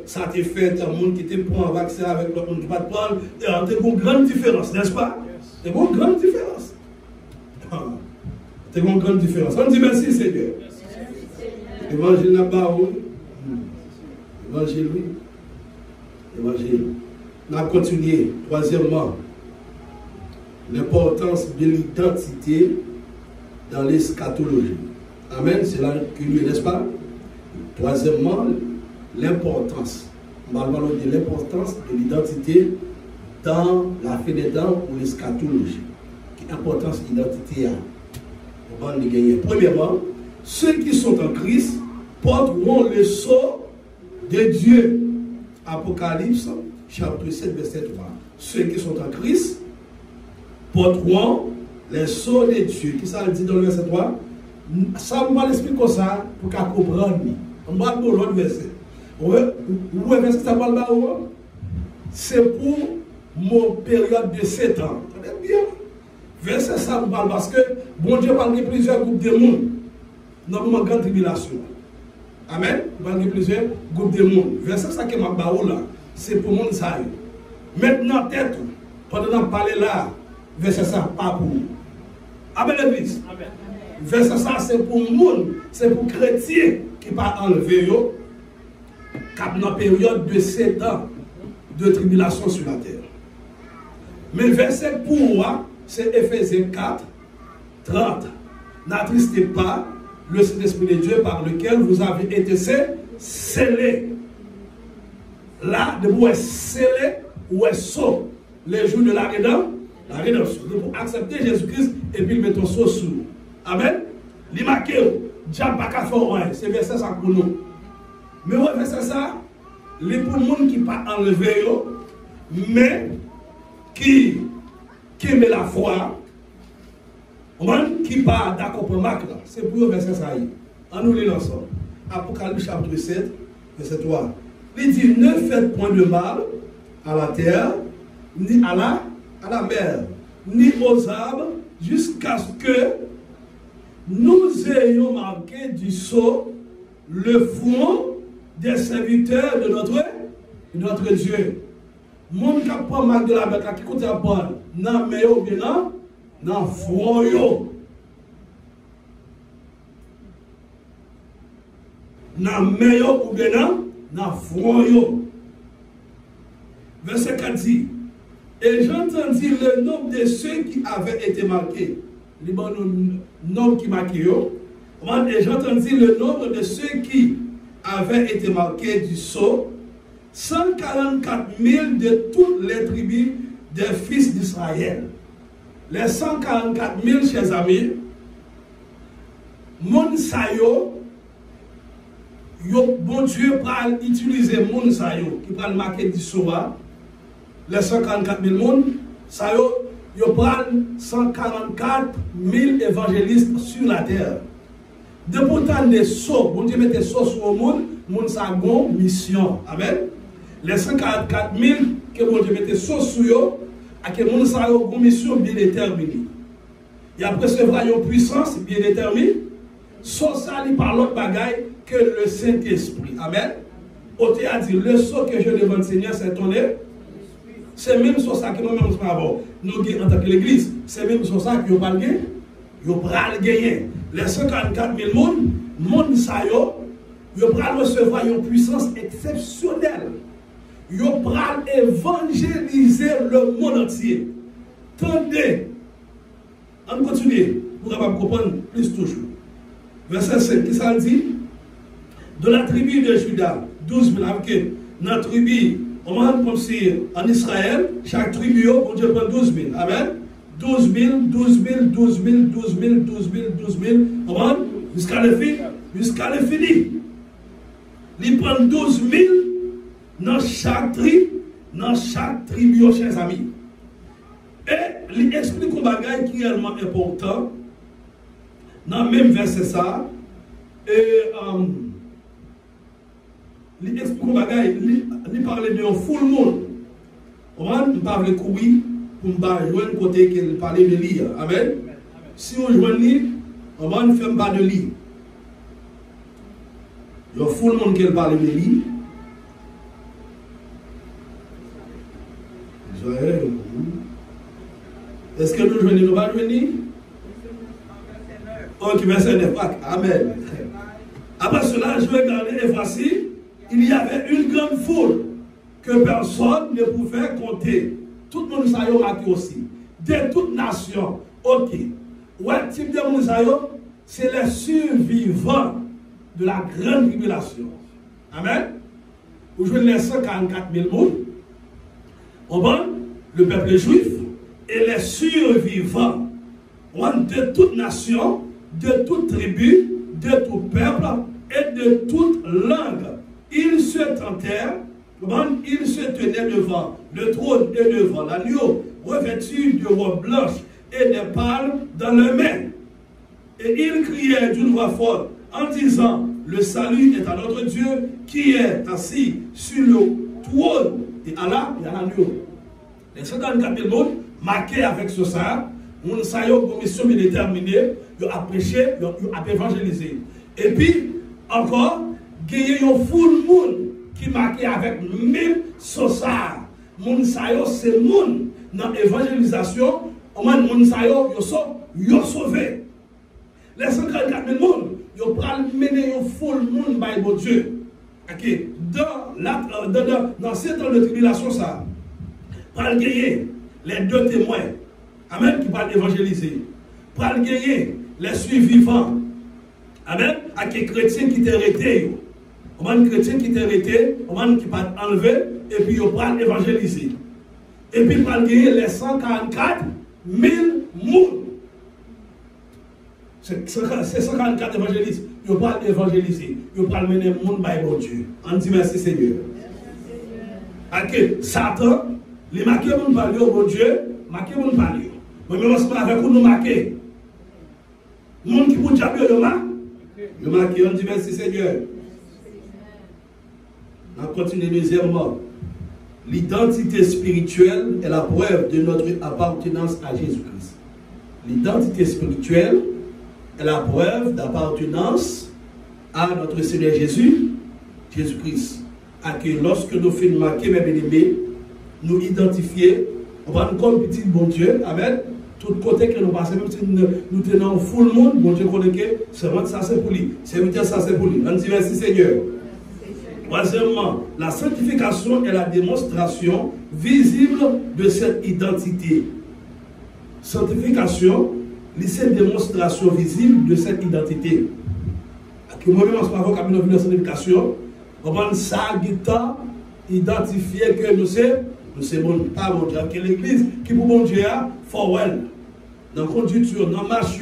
ça a été fait, il y a des gens qui te prennent un vaccin avec l'autre monde qui va te prendre. Il y a une grande différence, n'est-ce pas? Il y a une grande différence. Il y a une grande différence. On dit merci, Seigneur. Évangile n'a pas où? Évangile, oui. Évangile. On a continué. Troisièmement, l'importance de l'identité dans l'eschatologie. Amen, c'est là que nous, n'est-ce pas? Troisièmement, l'importance. On va parler de l'importance de l'identité dans la fin des temps ou l'eschatologie. Quelle importance l'identité a? On va le gagner. Premièrement, ceux qui sont en Christ porteront le sceau de Dieu. Apocalypse, chapitre 7, verset 3. Ceux qui sont en Christ porteront le sceau de Dieu. Qui ça dit dans le verset 3? Ça va l'expliquer comme ça pour qu'on comprenne. On va pour l'autre verset. Vous voyez verset ça parle là? C'est pour mon période de 7 ans. Attendez bien. Verset ça nous parle parce que bon Dieu parle de plusieurs groupes de monde dans le moment de grande tribulation. Amen. Il parle de plusieurs groupes de monde. Verset ça qui m'a parlé là, c'est pour le monde ça. Maintenant, tête, pendant qu'on parle là, verset ça, pas pour nous. Amen, l'église. Amen. Verset ça, c'est pour le monde, c'est pour les chrétiens qui ne pas enlever, cap dans la période de 7 ans de tribulation sur la terre. Mais verset pour moi, c'est Éphésiens 4, 30. N'attristez pas le Saint-Esprit de Dieu par lequel vous avez été scellés. Là, de vous être scellés ou être sauvé les jours de la rédemption. La rédemption. Pour accepter Jésus-Christ et puis mettre ton sceau sous. Amen. L'immaqué, diable pas qu'à faire, c'est verset ça pour nous. Mais ouais, verset ça, les pour le monde qui pas enlevé, mais qui met la foi, qui pas d'accord pour Marc, c'est pour le verset ça. En nous lisons ensemble. Apocalypse chapitre 7, verset 3. Il dit, ne faites point de mal à la terre, ni à la mer, ni aux arbres, jusqu'à ce que nous ayons marqué du sceau le front des serviteurs de notre Dieu. Mon qui prend marque de la bête, qui compte à prendre, non, mais ou bien non, front yo. Non, mais ou bien non, front yo. Verset 4 dit, et j'entendis le nombre de ceux qui avaient été marqués. Les bons noms qui marquent. Et j'entendis le nombre de ceux qui avaient été marqués du sceau, 144 000 de toutes les tribus des fils d'Israël. Les 144 000, chers amis, mon sayo, bon Dieu va utiliser mon sayo, qui va le marquer du sceau, les 144 000 monde, sayo, il prend 144 000 évangélistes sur la terre. De pourtant des sceaux, bon Dieu mette sceaux sur le monde ça a une mission. Amen. Les 144 000 que bon Dieu mette sceaux sur eux, à que monde ça a une mission bien déterminée. Et après ce vrai une puissance bien déterminée, sceaux ça lui par l'autre bagaille que le Saint-Esprit. Amen. Oté a dit, le sceau que je demande Seigneur, c'est ton œuvre. C'est même sur ça que nous-mêmes nous en tant que l'église. C'est même sur ça que nous allons gagner. Les 144 000 monde ça ils vont recevoir une puissance exceptionnelle. Ils vont évangéliser le monde entier. Tendez. On continue pour comprendre plus toujours. Verset 5, qui ça dit? De la tribu de Juda, 12 000, avec notre tribu. On va penser en Israël, chaque tribu, on Dieu prend 12 000. Amen. 12 000, 12 000, 12 000, 12 000, 12 000, 12 000, jusqu'à le fini. Il prend 12 000 dans chaque tribu, chers amis. Et il explique un bagage qui est réellement important. Dans le même verset ça, et il explique un bagage, il parle de un full monde. On ne parle de courir pour ne jouer un côté qu'il parlait de lire. Amen. Si on joue un livre, on va ne faire pas de lire. Il y a full monde qui parle de lire. Est-ce que nous jouons, nous va venir? Ok, verset 9. Amen. Après cela, je vais regarder et voici, il y avait une grande foule que personne ne pouvait compter. Tout le monde s'est marqué aussi. De toute nation. Ok. Ouais, type de monde c'est les survivants de la grande tribulation. Amen. Vous jouez les 144 000 monde. On va le peuple juif et les survivants de toute nation, de toute tribu, de tout peuple et de toute langue. Ils se tentèrent, ils se tenaient devant le trône et devant l'agneau, revêtus de robes blanches et des palmes dans leurs mains. Et ils criaient d'une voix forte en disant, le salut est à notre Dieu qui est assis sur le trône et à l'agneau. Les 54 000 mondes marqués avec ce ça, on a une mission déterminée, ils ont prêché, ils ont évangélisé. Et puis, encore, il y a un full monde qui marqué avec même ce ça. Moun sayo c'est moun dans l'évangélisation, moun sayo yo sauvé. Les 54 000 monde, yo pral mener un full monde by bon Dieu. OK, dans cette temps de tribulation ça, pral gagner les deux témoins. Amen, qui parlent évangéliser. Pral gagner les survivants. Amen, avec les chrétiens qui étaient arrêtés. On a des chrétiens qui étaient arrêtés, on a qui partent enlever, et puis on parle évangéliser. Et puis on parle gagner les 144 000 moules. C'est 144 évangélistes. On parle évangéliser. On parle mener le monde par bon Dieu. On dit merci Seigneur. Ok, Satan, les marqués vont parler au bon Dieu, marqués vont parler. Mais même si avec nous marqués, le monde qui peut diable, il marqué, on dit merci Seigneur. On continue deuxièmement. L'identité spirituelle est la preuve de notre appartenance à Jésus-Christ. L'identité spirituelle est la preuve d'appartenance à notre Seigneur Jésus-Christ. À que lorsque nous faisons marquer, mes bien-aimés, nous identifier, on va nous comme petit bon Dieu, amen. Tout côté que nous passons, même si nous tenons full monde, bon Dieu connaît que c'est ça c'est pour lui, c'est ça c'est pour lui. On dit merci Seigneur. Troisièmement, la sanctification est la démonstration visible de cette identité. Sanctification, c'est une démonstration visible de cette identité. Moi-même, je ne sais pas la sanctification, on va ça identifier que nous sommes bon, pas bon Dieu, que l'église qui pour bon Dieu, forward, dans la conduite, dans la marche,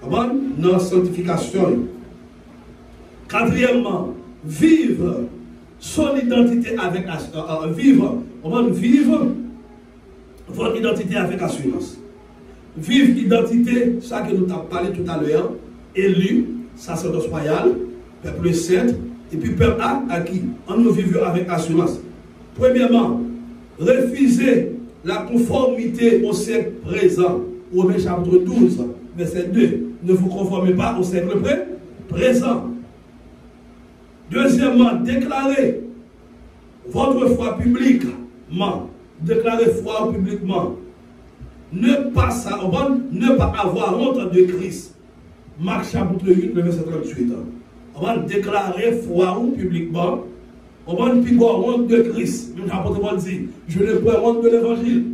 dans la sanctification. Quatrièmement, vivre son identité avec vivre votre identité avec assurance. Vivre l'identité, ça que nous avons parlé tout à l'heure, élu, sacerdoce royal, peuple saint, et puis peuple à qui on nous vivons avec assurance. Premièrement, refuser la conformité au siècle présent. Romains chapitre 12, verset 2. Ne vous conformez pas au siècle présent. Deuxièmement, déclarer votre foi publiquement. Déclarer foi publiquement. Ne pas avoir honte de Christ. Marc chapitre 8, verset 38. On va déclarer foi publiquement. On va ne pas avoir honte de Christ. Même l'apôtre Paul dit, je ne peux pas honte de l'évangile.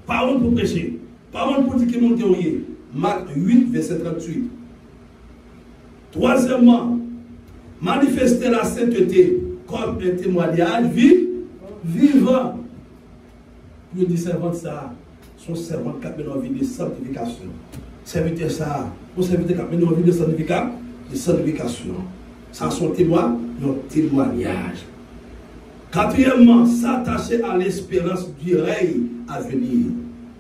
Pas honte pour prêcher. Pas honte pour dire qu'il monte théorie. Marc 8, verset 38. Troisièmement, manifester la sainteté comme un témoignage vivant. Je dis servante ça. son serment qui mène en vie de sanctification. Serviteur ça, mon serviteur qui mène en vie de sanctification. Ça son témoin, notre témoignage. Quatrièmement, s'attacher à l'espérance du règne à venir.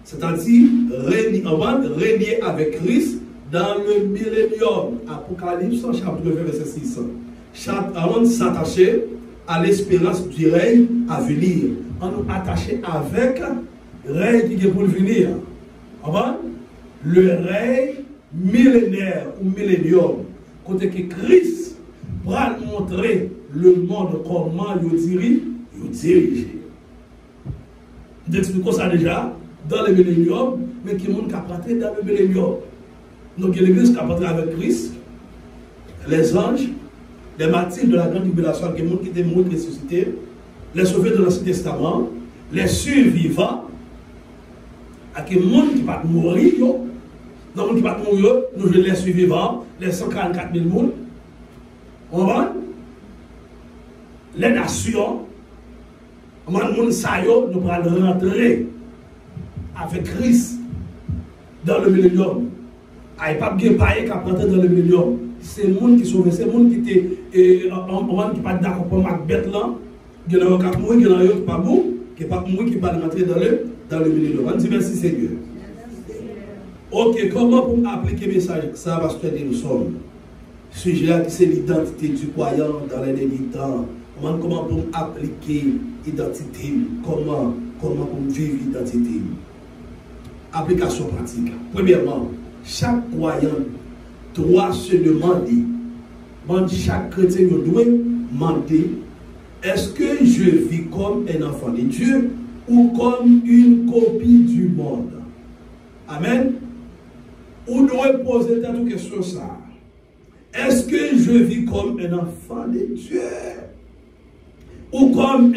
C'est-à-dire régner avec Christ dans le millénium. Apocalypse chapitre 2 verset 6. Avant de s'attacher à l'espérance du règne à venir. On nous attache avec le règne qui est pour venir. Le règne millénaire ou millénium. Côté que Christ va montrer le monde comment il dirige. Nous expliquons ça déjà dans le millénium, mais qui monde qui a prêté dans le millénium. Donc l'église qui a prêté avec Christ, les anges, les martyrs de la grande tribulation, qui étaient morts ressuscités, les sauvés de l'Ancien Testament, les survivants, à qui monde qui va mourir, dans le monde qui va mourir, nous les survivants, les 144 000 personnes, on va les nations, nous allons rentrer avec Christ dans le millénium. Il n'y a pas de païen qui a rentré dans le millénium. C'est le monde qui sauve, c'est le monde qui était qui pas d'accord pour Macbeth là. Il y en a qui mourir, il y en a qui pas mourir, qui pas mourir, qui pas rentrer dans le millénium. On dit merci Seigneur. Ok, comment pour appliquer le message ça va se faire nous sommes. Sujet c'est l'identité du croyant dans les derniers temps. Comment pour appliquer l'identité, comment pour vivre l'identité. Application pratique. Premièrement, chaque croyant doit se demander, chaque chrétien doit demander, est-ce que je vis comme un enfant de Dieu ou comme une copie du monde? Amen. On doit poser cette question ça. Est-ce que je vis comme un enfant de Dieu ou comme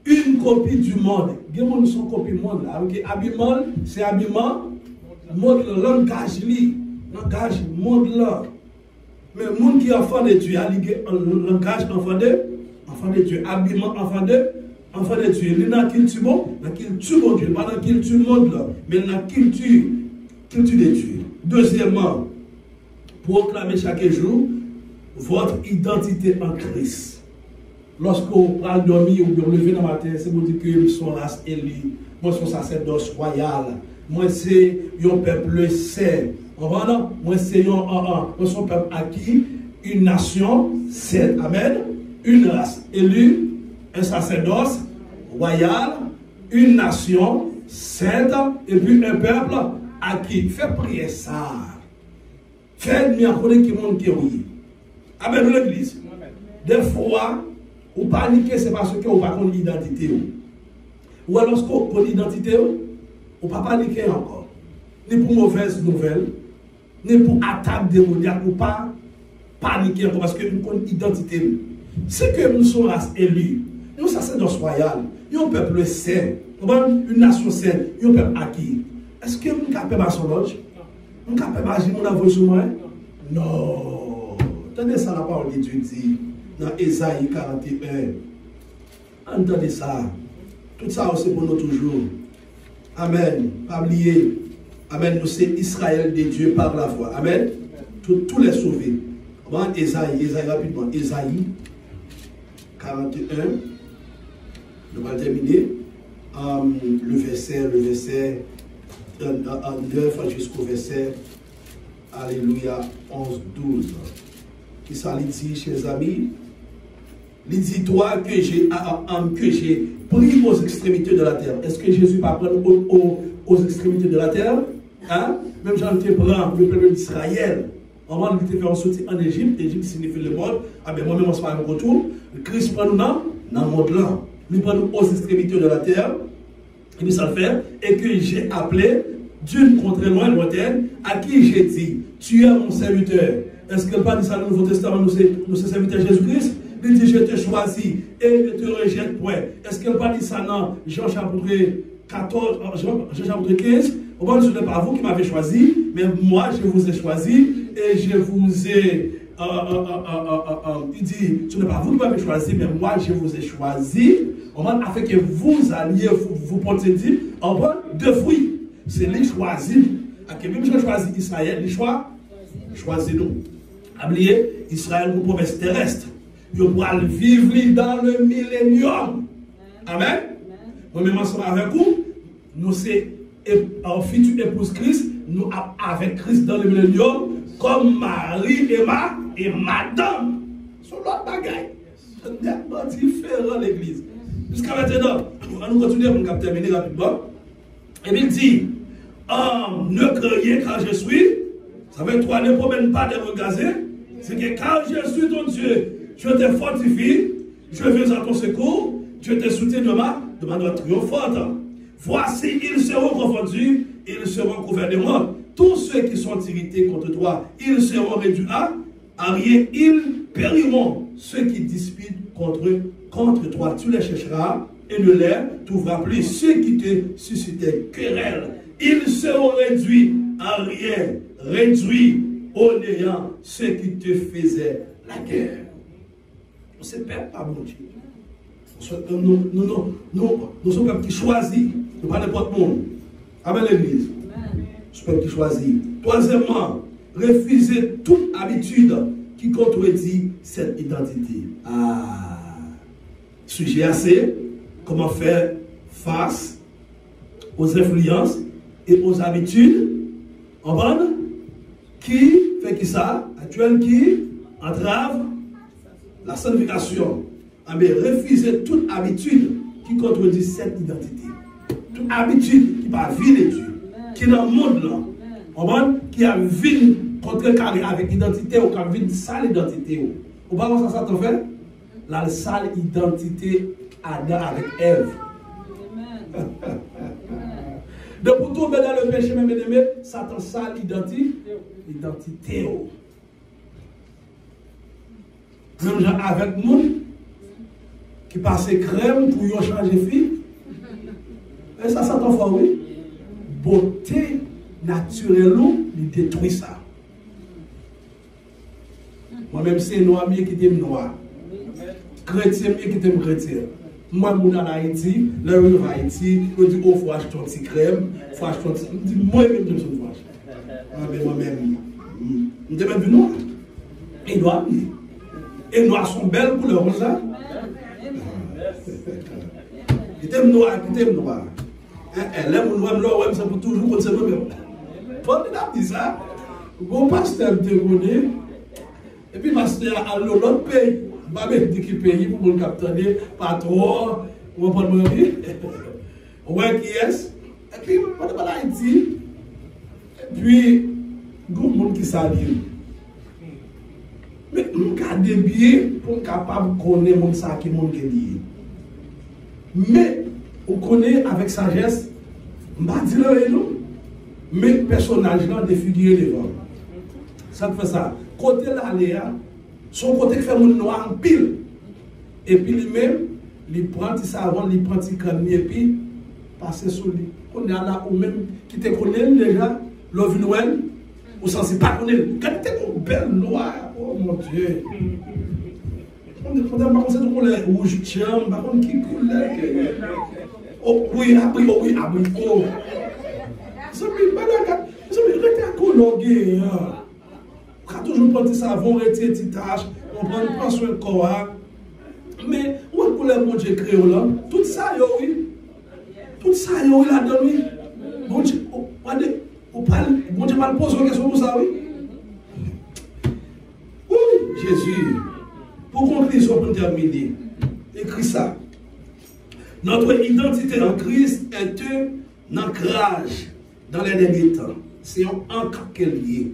une copie du monde? Il y a des gens qui copie du monde. Habillement, c'est habillement, monde, langage, langage, monde là. Mais le monde qui est enfant de Dieu, il a un langage enfant de Dieu, habillement enfant de Dieu. Il est dans la culture de Dieu, pas dans la culture du monde là, mais dans la culture de Dieu. Deuxièmement, proclamez chaque jour votre identité en Christ. Lorsqu'on parle dormir ou bien lever dans la matin, c'est pour dire que nous sommes race élue, moi je suis sacerdoce royal, moi c'est un peuple saint, moi c'est un peuple acquis, une nation sainte, amen, une race élue, un sacerdoce royal, une nation sainte et puis un peuple acquis. Fais prier ça. Fais bien connaître qui monde qui est oui. Amen l'église. Des fois, ou paniquer, c'est parce que vous n'avez pas l'identité. Ou alors, lorsqu'on connaît l'identité, on ne peut pas paniquer encore. Ni pour mauvaise nouvelle, ni pour attaque démoniaque, ou pas paniquer encore parce que nous connaissons l'identité. C'est que nous sommes race élue, nous sommes sacerdoce royal, nous sommes un peuple saint, une nation sainte, nous sommes un peuple acquis. Est-ce que nous sommes capables de son loge? Nous sommes capables d'agir mon avou sur moi? Non. Tenez ça la parole de Dieu dit. Dans Ésaïe 41. Entendez ça. Tout ça aussi pour nous toujours. Amen. Pas oublier. Amen. Nous c'est Israël de Dieu par la foi. Amen. Tous les sauvés. Ésaïe rapidement. Ésaïe 41. Nous allons terminer. Le verset 9 jusqu'au verset Alléluia 11-12. Qui ça dit, chers amis? Il dit, toi que j'ai pris aux extrémités de la terre. Est-ce que Jésus va prendre aux extrémités de la terre? Hein? Même Jean te prend le peuple d'Israël. On va nous faire sortir en Égypte. L'Égypte signifie le monde. Ah ben moi-même, on se fait un retour. Christ prend nous dans le monde là. Il prend nous aux extrémités de la terre. Et puis ça le fait. Et que j'ai appelé d'une contrée lointaine, à qui j'ai dit, tu es mon serviteur. Est-ce qu'elle parle de ça dans le Nouveau Testament, nous sommes serviteurs de Jésus-Christ? Il dit, je te choisis et ne te rejette point. Est-ce qu'elle parle de ça dans Jean chapitre 14, Jean chapitre 15? Bon, ce n'est pas vous qui m'avez choisi, mais moi je vous ai choisi et je vous ai. Il dit, ce n'est pas vous qui m'avez choisi, mais moi je vous ai choisi, afin que vous alliez vous porter de fruits. C'est lui choisi. Même si on choisit Israël, il choisit nous. Oubliez, Israël une promesse terrestre. Ils pourront vivre dans le millénium. Amen. Moi-même ensemble avec vous, nous sommes en futur épouse Christ, nous avec Christ dans le millénium, comme Marie et Madame. C'est l'autre bagaille. C'est nettement différent l'église. Jusqu'à maintenant, on nous continue pour terminer rapidement. Et puis il dit, ne craignez quand je suis. Ça veut dire toi ne promène pas de regarder. C'est que quand je suis ton Dieu, je te fortifie, je viens à ton secours, je te soutiens de ma droite triomphante. Voici, ils seront confondus, ils seront couverts de moi. Tous ceux qui sont irrités contre toi, ils seront réduits à rien, ils périront. Ceux qui disputent contre toi, tu les chercheras et ne les trouveras plus. Ceux qui te suscitaient querelle, ils seront réduits à rien, réduits au néant, ceux qui te faisaient la guerre. On ne se perd pas, mon Dieu. Nous sommes peuple qui choisit, nous pas n'importe monde. Avec l'église. Nous sommes peuple qui choisit. Troisièmement, refuser toute habitude qui contredit cette identité. Sujet assez, comment faire face aux influences et aux habitudes en bonne qui fait qui ça, actuel qui entrave la sanctification. Mais refuser toute habitude qui contredit cette identité. Toute habitude qui va vivre Dieu, qui est dans le monde là, qui a vu contrecarré avec l'identité ou qui a vu sale identité. Vous voyez comment ça fait? La sale identité Adam avec Ève. Donc pour tomber dans le péché, même aimé, Satan sale identité. Même gens avec nous qui passe crème pour y changer fille. Et ça, Satan fait oui. Beauté naturelle, il détruit ça. Moi-même, c'est noir mieux qui t'aime noir. Chrétien mieux qui t'aime chrétien. Moi, je suis en Haïti, là où je vais en Haïti, je dis, oh, il faut acheter un petit crème, il faut acheter un petit. Je dis, moi-même, je suis acheter. Moi-même, je suis même vu noir. Et noir, et noir sont belles couleurs, ça. Il t'aime noir, il t'aime noir. L'aime noir, ça peut toujours continuer même. Pendant qu'il a dit ça, mon pasteur me demandait, et puis le pasteur a l'autre pays. Je ne vais pas dire qu'il paye pour le capitaine, pas trop, on va prendre mon vie. Ouais, qui est? Et puis, on va aller Haïti. Et puis, il y a des gens qui s'allument. Mais on garde bien pour être capable de connaître les gens qui sont liés. Mais, on connaît avec sagesse, je ne vais pas dire non, mais les personnages là défigurent devant. Ça fait ça. Côté là, son côté qui fait mon noir en pile. Et puis lui-même, il prend petit savon, il prend petit crème, et puis passer sur lui. On est là, ou même qui te connaît déjà, l'oeuf Noël, ou sans c'est pas connaître. Quand tu es une belle noire, oh mon Dieu. On est pas comme ça, tout le monde rouge, tiens, par contre, qui couleur. Oh oui, abri, oh oui, abri, oh. Ça me reste à colloquer. On a toujours pris savon, retirer des tâches, on prend soin de corps. Mais, où est-ce que le monde Dieu crée là? Tout ça, oui. Tout ça, oui, là-dedans, oui. Bon Dieu, bon Dieu m'a posé une question pour ça, oui. Oui, Jésus. Pour conclure, pour terminer, écrit ça. Notre identité en Christ est un ancrage dans les derniers temps. C'est un ancre qu'elle est.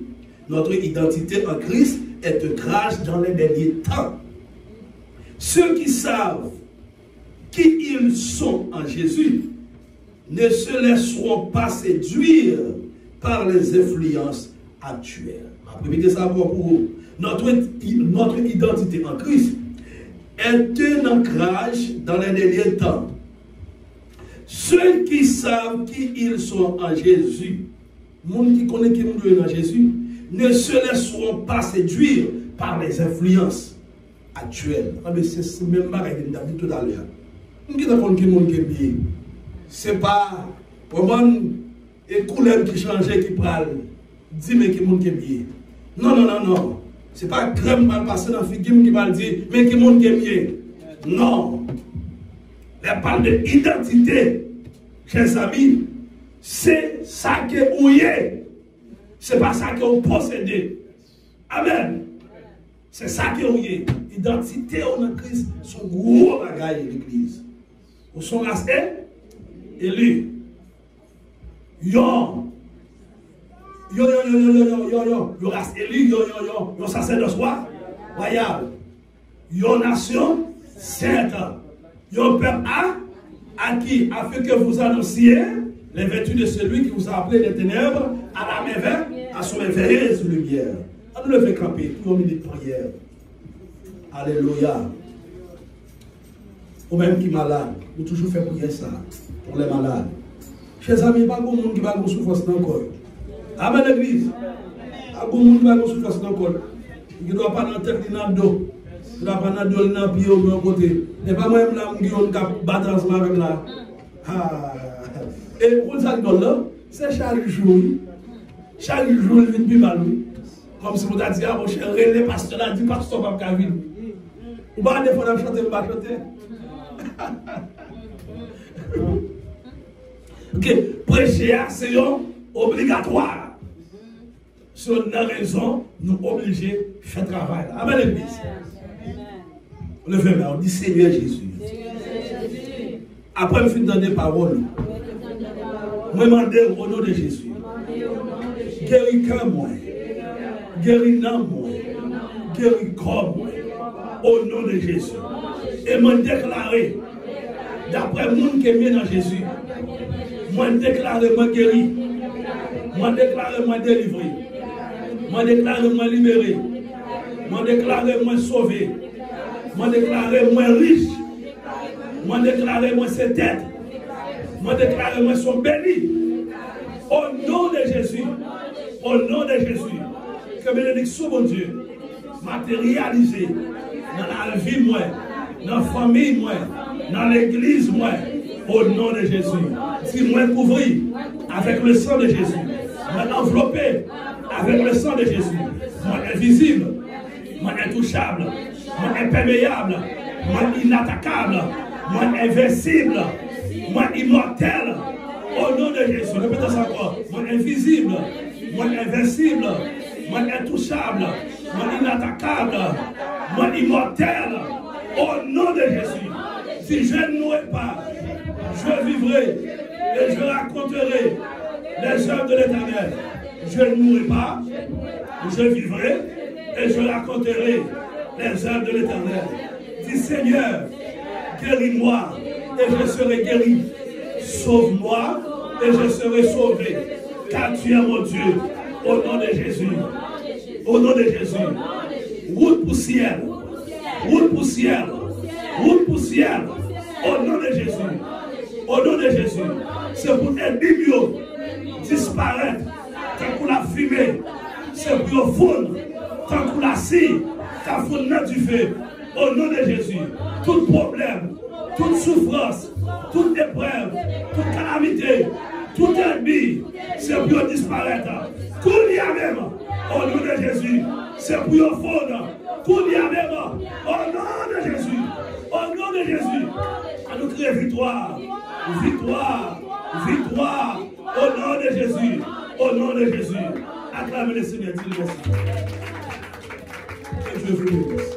Notre identité en Christ est un ancrage dans les derniers temps. Ceux qui savent qui ils sont en Jésus ne se laisseront pas séduire par les influences actuelles. Répétez ça encore pour vous. Notre identité en Christ est un ancrage dans les derniers temps. Ceux qui savent qui ils sont en Jésus, les gens qui connaissent qui ils sont en Jésus, ne se laisseront pas séduire par les influences actuelles. C'est même pas ce que je dit tout à l'heure. Ce n'est pas comment et couleur qui changeait, qui parle. Dis, mais qui monde qui est bien. Non, non, non, non. Ce n'est pas crème qui va passer dans le figure qui va dire, mais qui monde qui est bien. Non. Elle parle d'identité. Chers amis, c'est ça que vous êtes. Ce n'est pas ça que vous possédez. Amen. C'est ça que vous êtes. Identité en Christ, son gros bagage de l'église. Vous sont restés élus. Yo, reste élu, yo, sacerdoce royal. Yo, nation sainte. Yo, peuple à qui, afin que vous annonciez les vertus de celui qui vous a appelé des ténèbres à la merveille, à son merveilleuse lumière. On nous le fait camper pour une minute de prière. Alléluia. Ou même qui est malade, vous toujours fait prier ça pour les malades. Chers amis, il n'y a pas de monde qui va avoir souffrance dans le corps. Amen, l'église. Il n'y a pas de monde qui va avoir souffrance dans le corps. Il ne doit pas dans la tête ni dans le dos. Il ne doit pas dans le dos ni dans le pied ou dans le côté. Il n'y a pas moi-même là qui va battre ensemble avec là. Et pour ça, c'est chaque jour. Chaque jour, il vient plus mal. Comme si vous avez dit, ah mon cher, les pasteurs là, dit pasteur pas qu'à vivre. Ou pas des fois, on chanter, on va chanter. Ok, prêcher, c'est obligatoire. Si on a raison, nous obligés de faire travail. Amen, l'église. On le fait, on dit Seigneur Jésus. Après, je finis dans des paroles. Je demande au nom de Jésus. Guéris comme moi. Guéris dans moi. Guéris comme moi. Au nom de Jésus. Et me déclarer, d'après le monde qui est bien dans Jésus, moi déclarer, moi guéri. Moi déclarer, moi délivré. Moi déclarer, moi libéré. Moi déclarer, moi sauvé. Moi déclarer, moi riche. Moi déclarer, moi c'est tête. Moi déclarer, moi sont bénis. Au nom de Jésus. Au nom de Jésus. Que bénédiction, mon Dieu, matérialisée dans la vie, moi, dans la famille, moi, dans l'église, moi, au nom de Jésus. Si moi couvri avec le sang de Jésus, moi enveloppé avec le sang de Jésus, moi invisible, moi intouchable, moi imperméable, moi inattaquable, moi invincible, moi immortel, au nom de Jésus. Répétez ça encore. Moi invisible, moi invincible, moi intouchable, moi inattaquable, moi immortel, au nom de Jésus. Si je ne mourrai pas, je vivrai et je raconterai les œuvres de l'Éternel. Je ne mourrai pas, je vivrai et je raconterai les œuvres de l'Éternel. Dis Seigneur, guéris-moi et je serai guéri. Sauve-moi et je serai sauvé. Car tu es mon Dieu. Au nom de Jésus. Au nom de Jésus. Route pour ciel. Route pour ciel. Route pour ciel. Au nom de Jésus. Au nom de Jésus. C'est pour un biblio disparaître. Tant qu'on l'a fumé. C'est pour fondre. Tant qu'on l'a scie. Tant qu'on l'a du feu. Au nom de Jésus. Tout problème. Toute souffrance. Toute épreuve. Toute calamité. Tout ennemi. C'est pour disparaître. Qu'on y a même. Au nom de Jésus. C'est pour fondre. Qu'on y a même. Au nom de Jésus. Au nom de Jésus. À nous crier victoire. Victoire. Victoire. Au nom de Jésus. Au nom de Jésus. Acclamez le Seigneur. Dis le merci. Que Dieu vous bénisse.